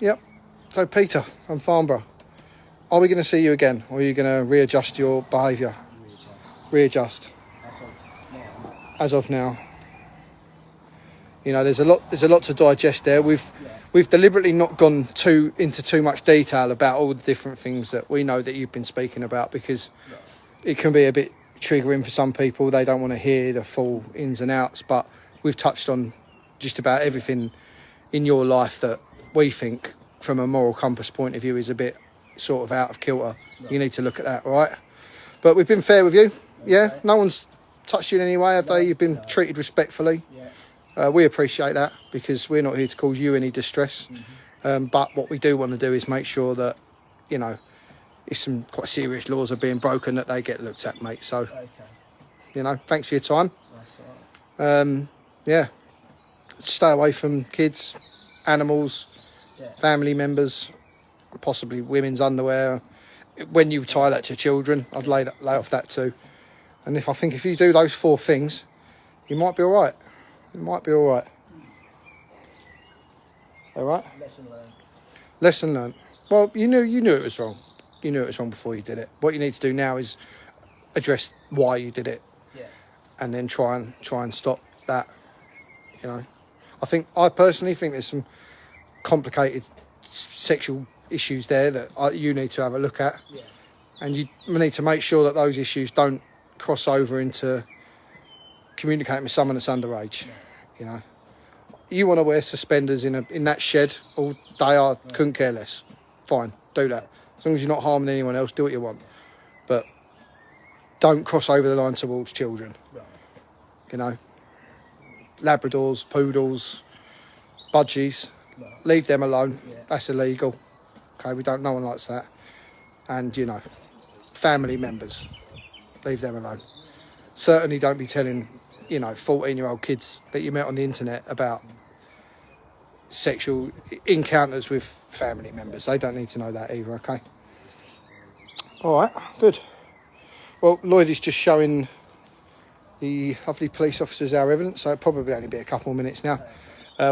Yep. So, Peter from Farnborough, are we going to see you again, or are you going to readjust your behaviour? Readjust. As of now. You know, there's a lot to digest there. We've deliberately not gone into too much detail about all the different things that we know that you've been speaking about, because it can be a bit triggering for some people. They don't want to hear the full ins and outs, but we've touched on just about everything in your life that we think, from a moral compass point of view, is a bit sort of out of kilter. You need to look at that, all right? But we've been fair with you, yeah? No one's touched you in any way, have they? You've been treated respectfully. We appreciate that, because we're not here to cause you any distress. But what we do want to do is make sure that, you know, if some quite serious laws are being broken, that they get looked at, mate. So, Okay. you know, thanks for your time. That's all right. Yeah, stay away from kids, animals, Yeah. family members, possibly women's underwear. When you tie that to children, I'd lay off that too. And if you do those 4 things, you might be all right. You might be all right. All right? Lesson learned. Lesson learned. Well, you knew it was wrong. You knew it was wrong before you did it. What you need to do now is address why you did it, Yeah. and then try and stop that. You know, I personally think there's some complicated sexual issues there that you need to have a look at, Yeah. and you need to make sure that those issues don't cross over into communicating with someone that's underage. No. You know, you want to wear suspenders in that shed all day, I couldn't care less. Fine, do that. As long as you're not harming anyone else, do what you want. But don't cross over the line towards children. Right. You know, Labradors, poodles, budgies, Right. leave them alone. Yeah. That's illegal. Okay, no one likes that. And, you know, family members, leave them alone. Certainly don't be telling, 14-year-old kids that you met on the internet about sexual encounters with family members. They don't need to know that either, okay? All right, good. Well, Lloyd is just showing the lovely police officers our evidence, so it'll probably only be a couple of minutes now.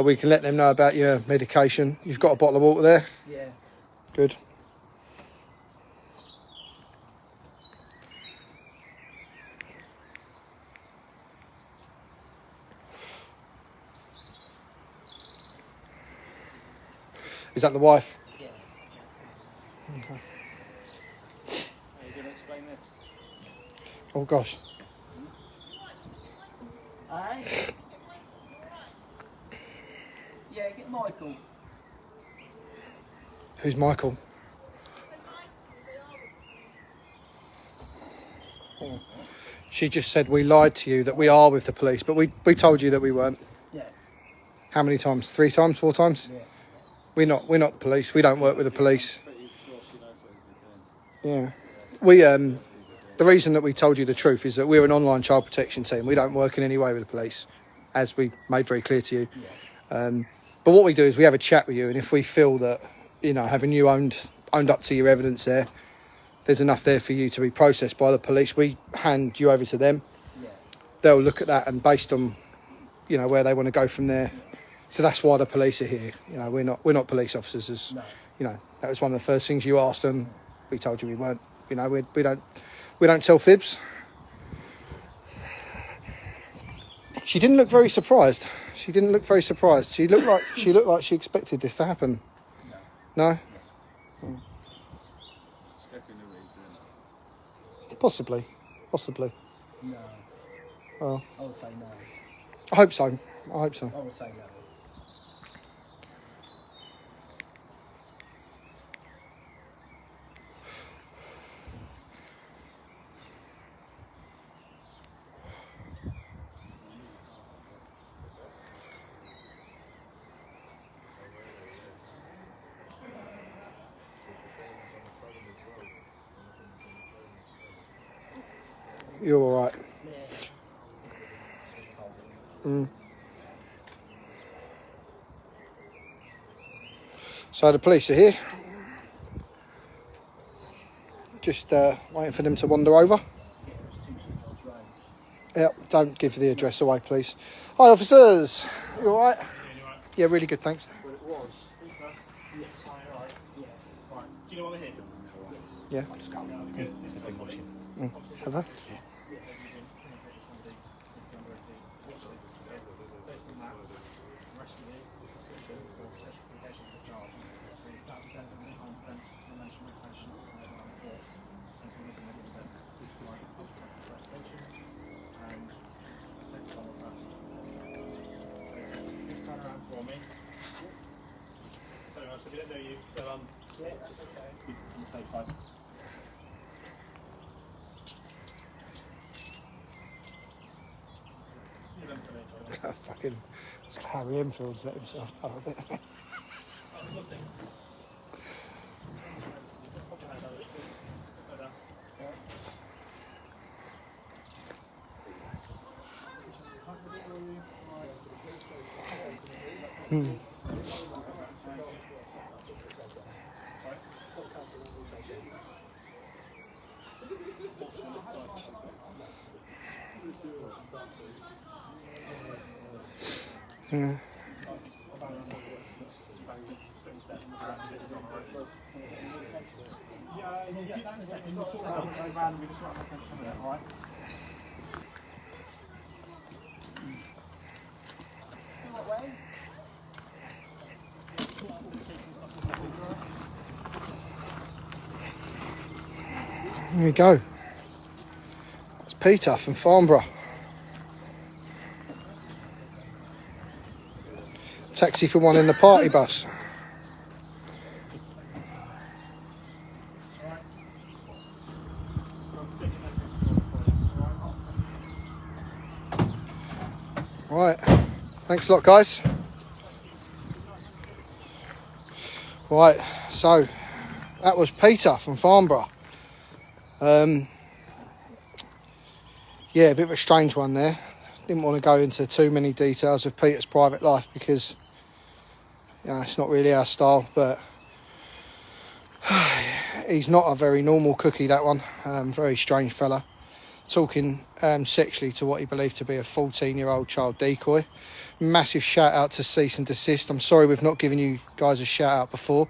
We can let them know about your medication. You've got a bottle of water there? Yeah. Good. Is that the wife? Yeah. Okay. Are you going to explain this? Oh, gosh. Aye. Yeah, get Michael. Who's Michael? Oh. She just said we lied to you, that we are with the police, but we told you that we weren't. Yeah. How many times? 3 times? 4 times? Yeah. We're not police. We don't work with the police. Yeah. The reason that we told you the truth is that we're an online child protection team. We don't work in any way with the police, as we made very clear to you. Yeah. But what we do is we have a chat with you, and if we feel that, having you owned up to your evidence there's enough there for you to be processed by the police, we hand you over to them. Yeah. They'll look at that, and based on, where they want to go from there. So that's why the police are here. We're not police officers. No. That was one of the first things you asked, and we told you we weren't. We don't tell fibs. She didn't look very surprised. She looked like she expected this to happen. No? Possibly. No. Well, I would say no. I hope so. I would say no. You're all right. Yeah. So the police are here. Just waiting for them to wander over. Yep, don't give the address away, please. Hi, officers. You all right? Yeah, really good, thanks. Well, it was. Yes. All right. Yeah. Right. Do you know what we're here? Yeah. Good. This has been watching. Have they? If you don't know you, so on the safe side. Fucking Harry Enfield's let himself go a bit. Yeah. There you go. That's Peter from Farnborough. Taxi for one in the party bus. Right, thanks a lot, guys. Right, so that was Peter from Farnborough. Yeah, a bit of a strange one there. Didn't want to go into too many details of Peter's private life because, you know, it's not really our style, but he's not a very normal cookie, that one. Very strange fella. Talking sexually to what he believed to be a 14-year-old child decoy. Massive shout out to Cease and Desist. I'm sorry we've not given you guys a shout out before,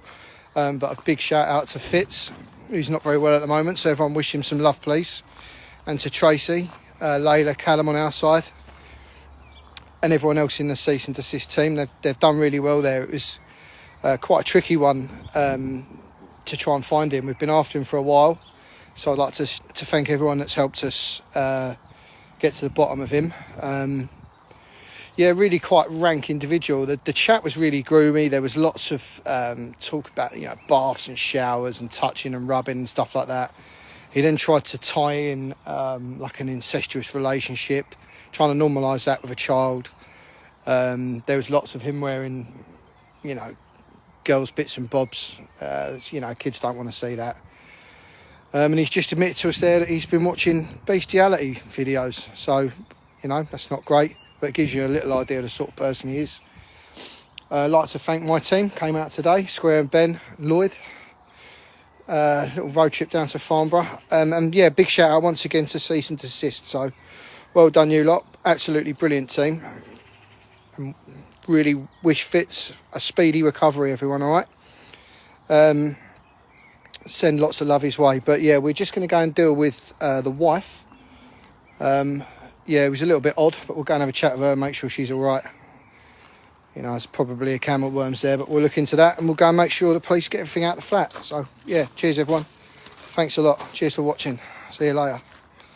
but a big shout out to Fitz, who's not very well at the moment, so everyone wish him some love, please. And to Tracy, Layla, Callum on our side, and everyone else in the Cease and Desist team. They've done really well there. It was quite a tricky one to try and find him. We've been after him for a while, so I'd like to thank everyone that's helped us get to the bottom of him. Yeah, really quite rank individual. The chat was really groomy. There was lots of talk about, you know, baths and showers and touching and rubbing and stuff like that. He then tried to tie in like an incestuous relationship, trying to normalise that with a child. There was lots of him wearing, you know, girls' bits and bobs. You know, kids don't want to see that. And he's just admitted to us there that he's been watching bestiality videos. So, you know, that's not great, but it gives you a little idea of the sort of person he is. I'd like to thank my team, came out today, Square and Ben, Lloyd. Little road trip down to Farnborough. And yeah, big shout out once again to Cease and Desist. So, well done you lot. Absolutely brilliant team. And really wish Fitz a speedy recovery, everyone, all right? Send lots of love his way. But yeah, we're just going to go and deal with the wife. Yeah, it was a little bit odd, but we'll go and have a chat with her and make sure she's all right. You know, there's probably a can of worms there, but we'll look into that and we'll go and make sure the police get everything out of the flat. So, yeah, cheers, everyone. Thanks a lot. Cheers for watching. See you later.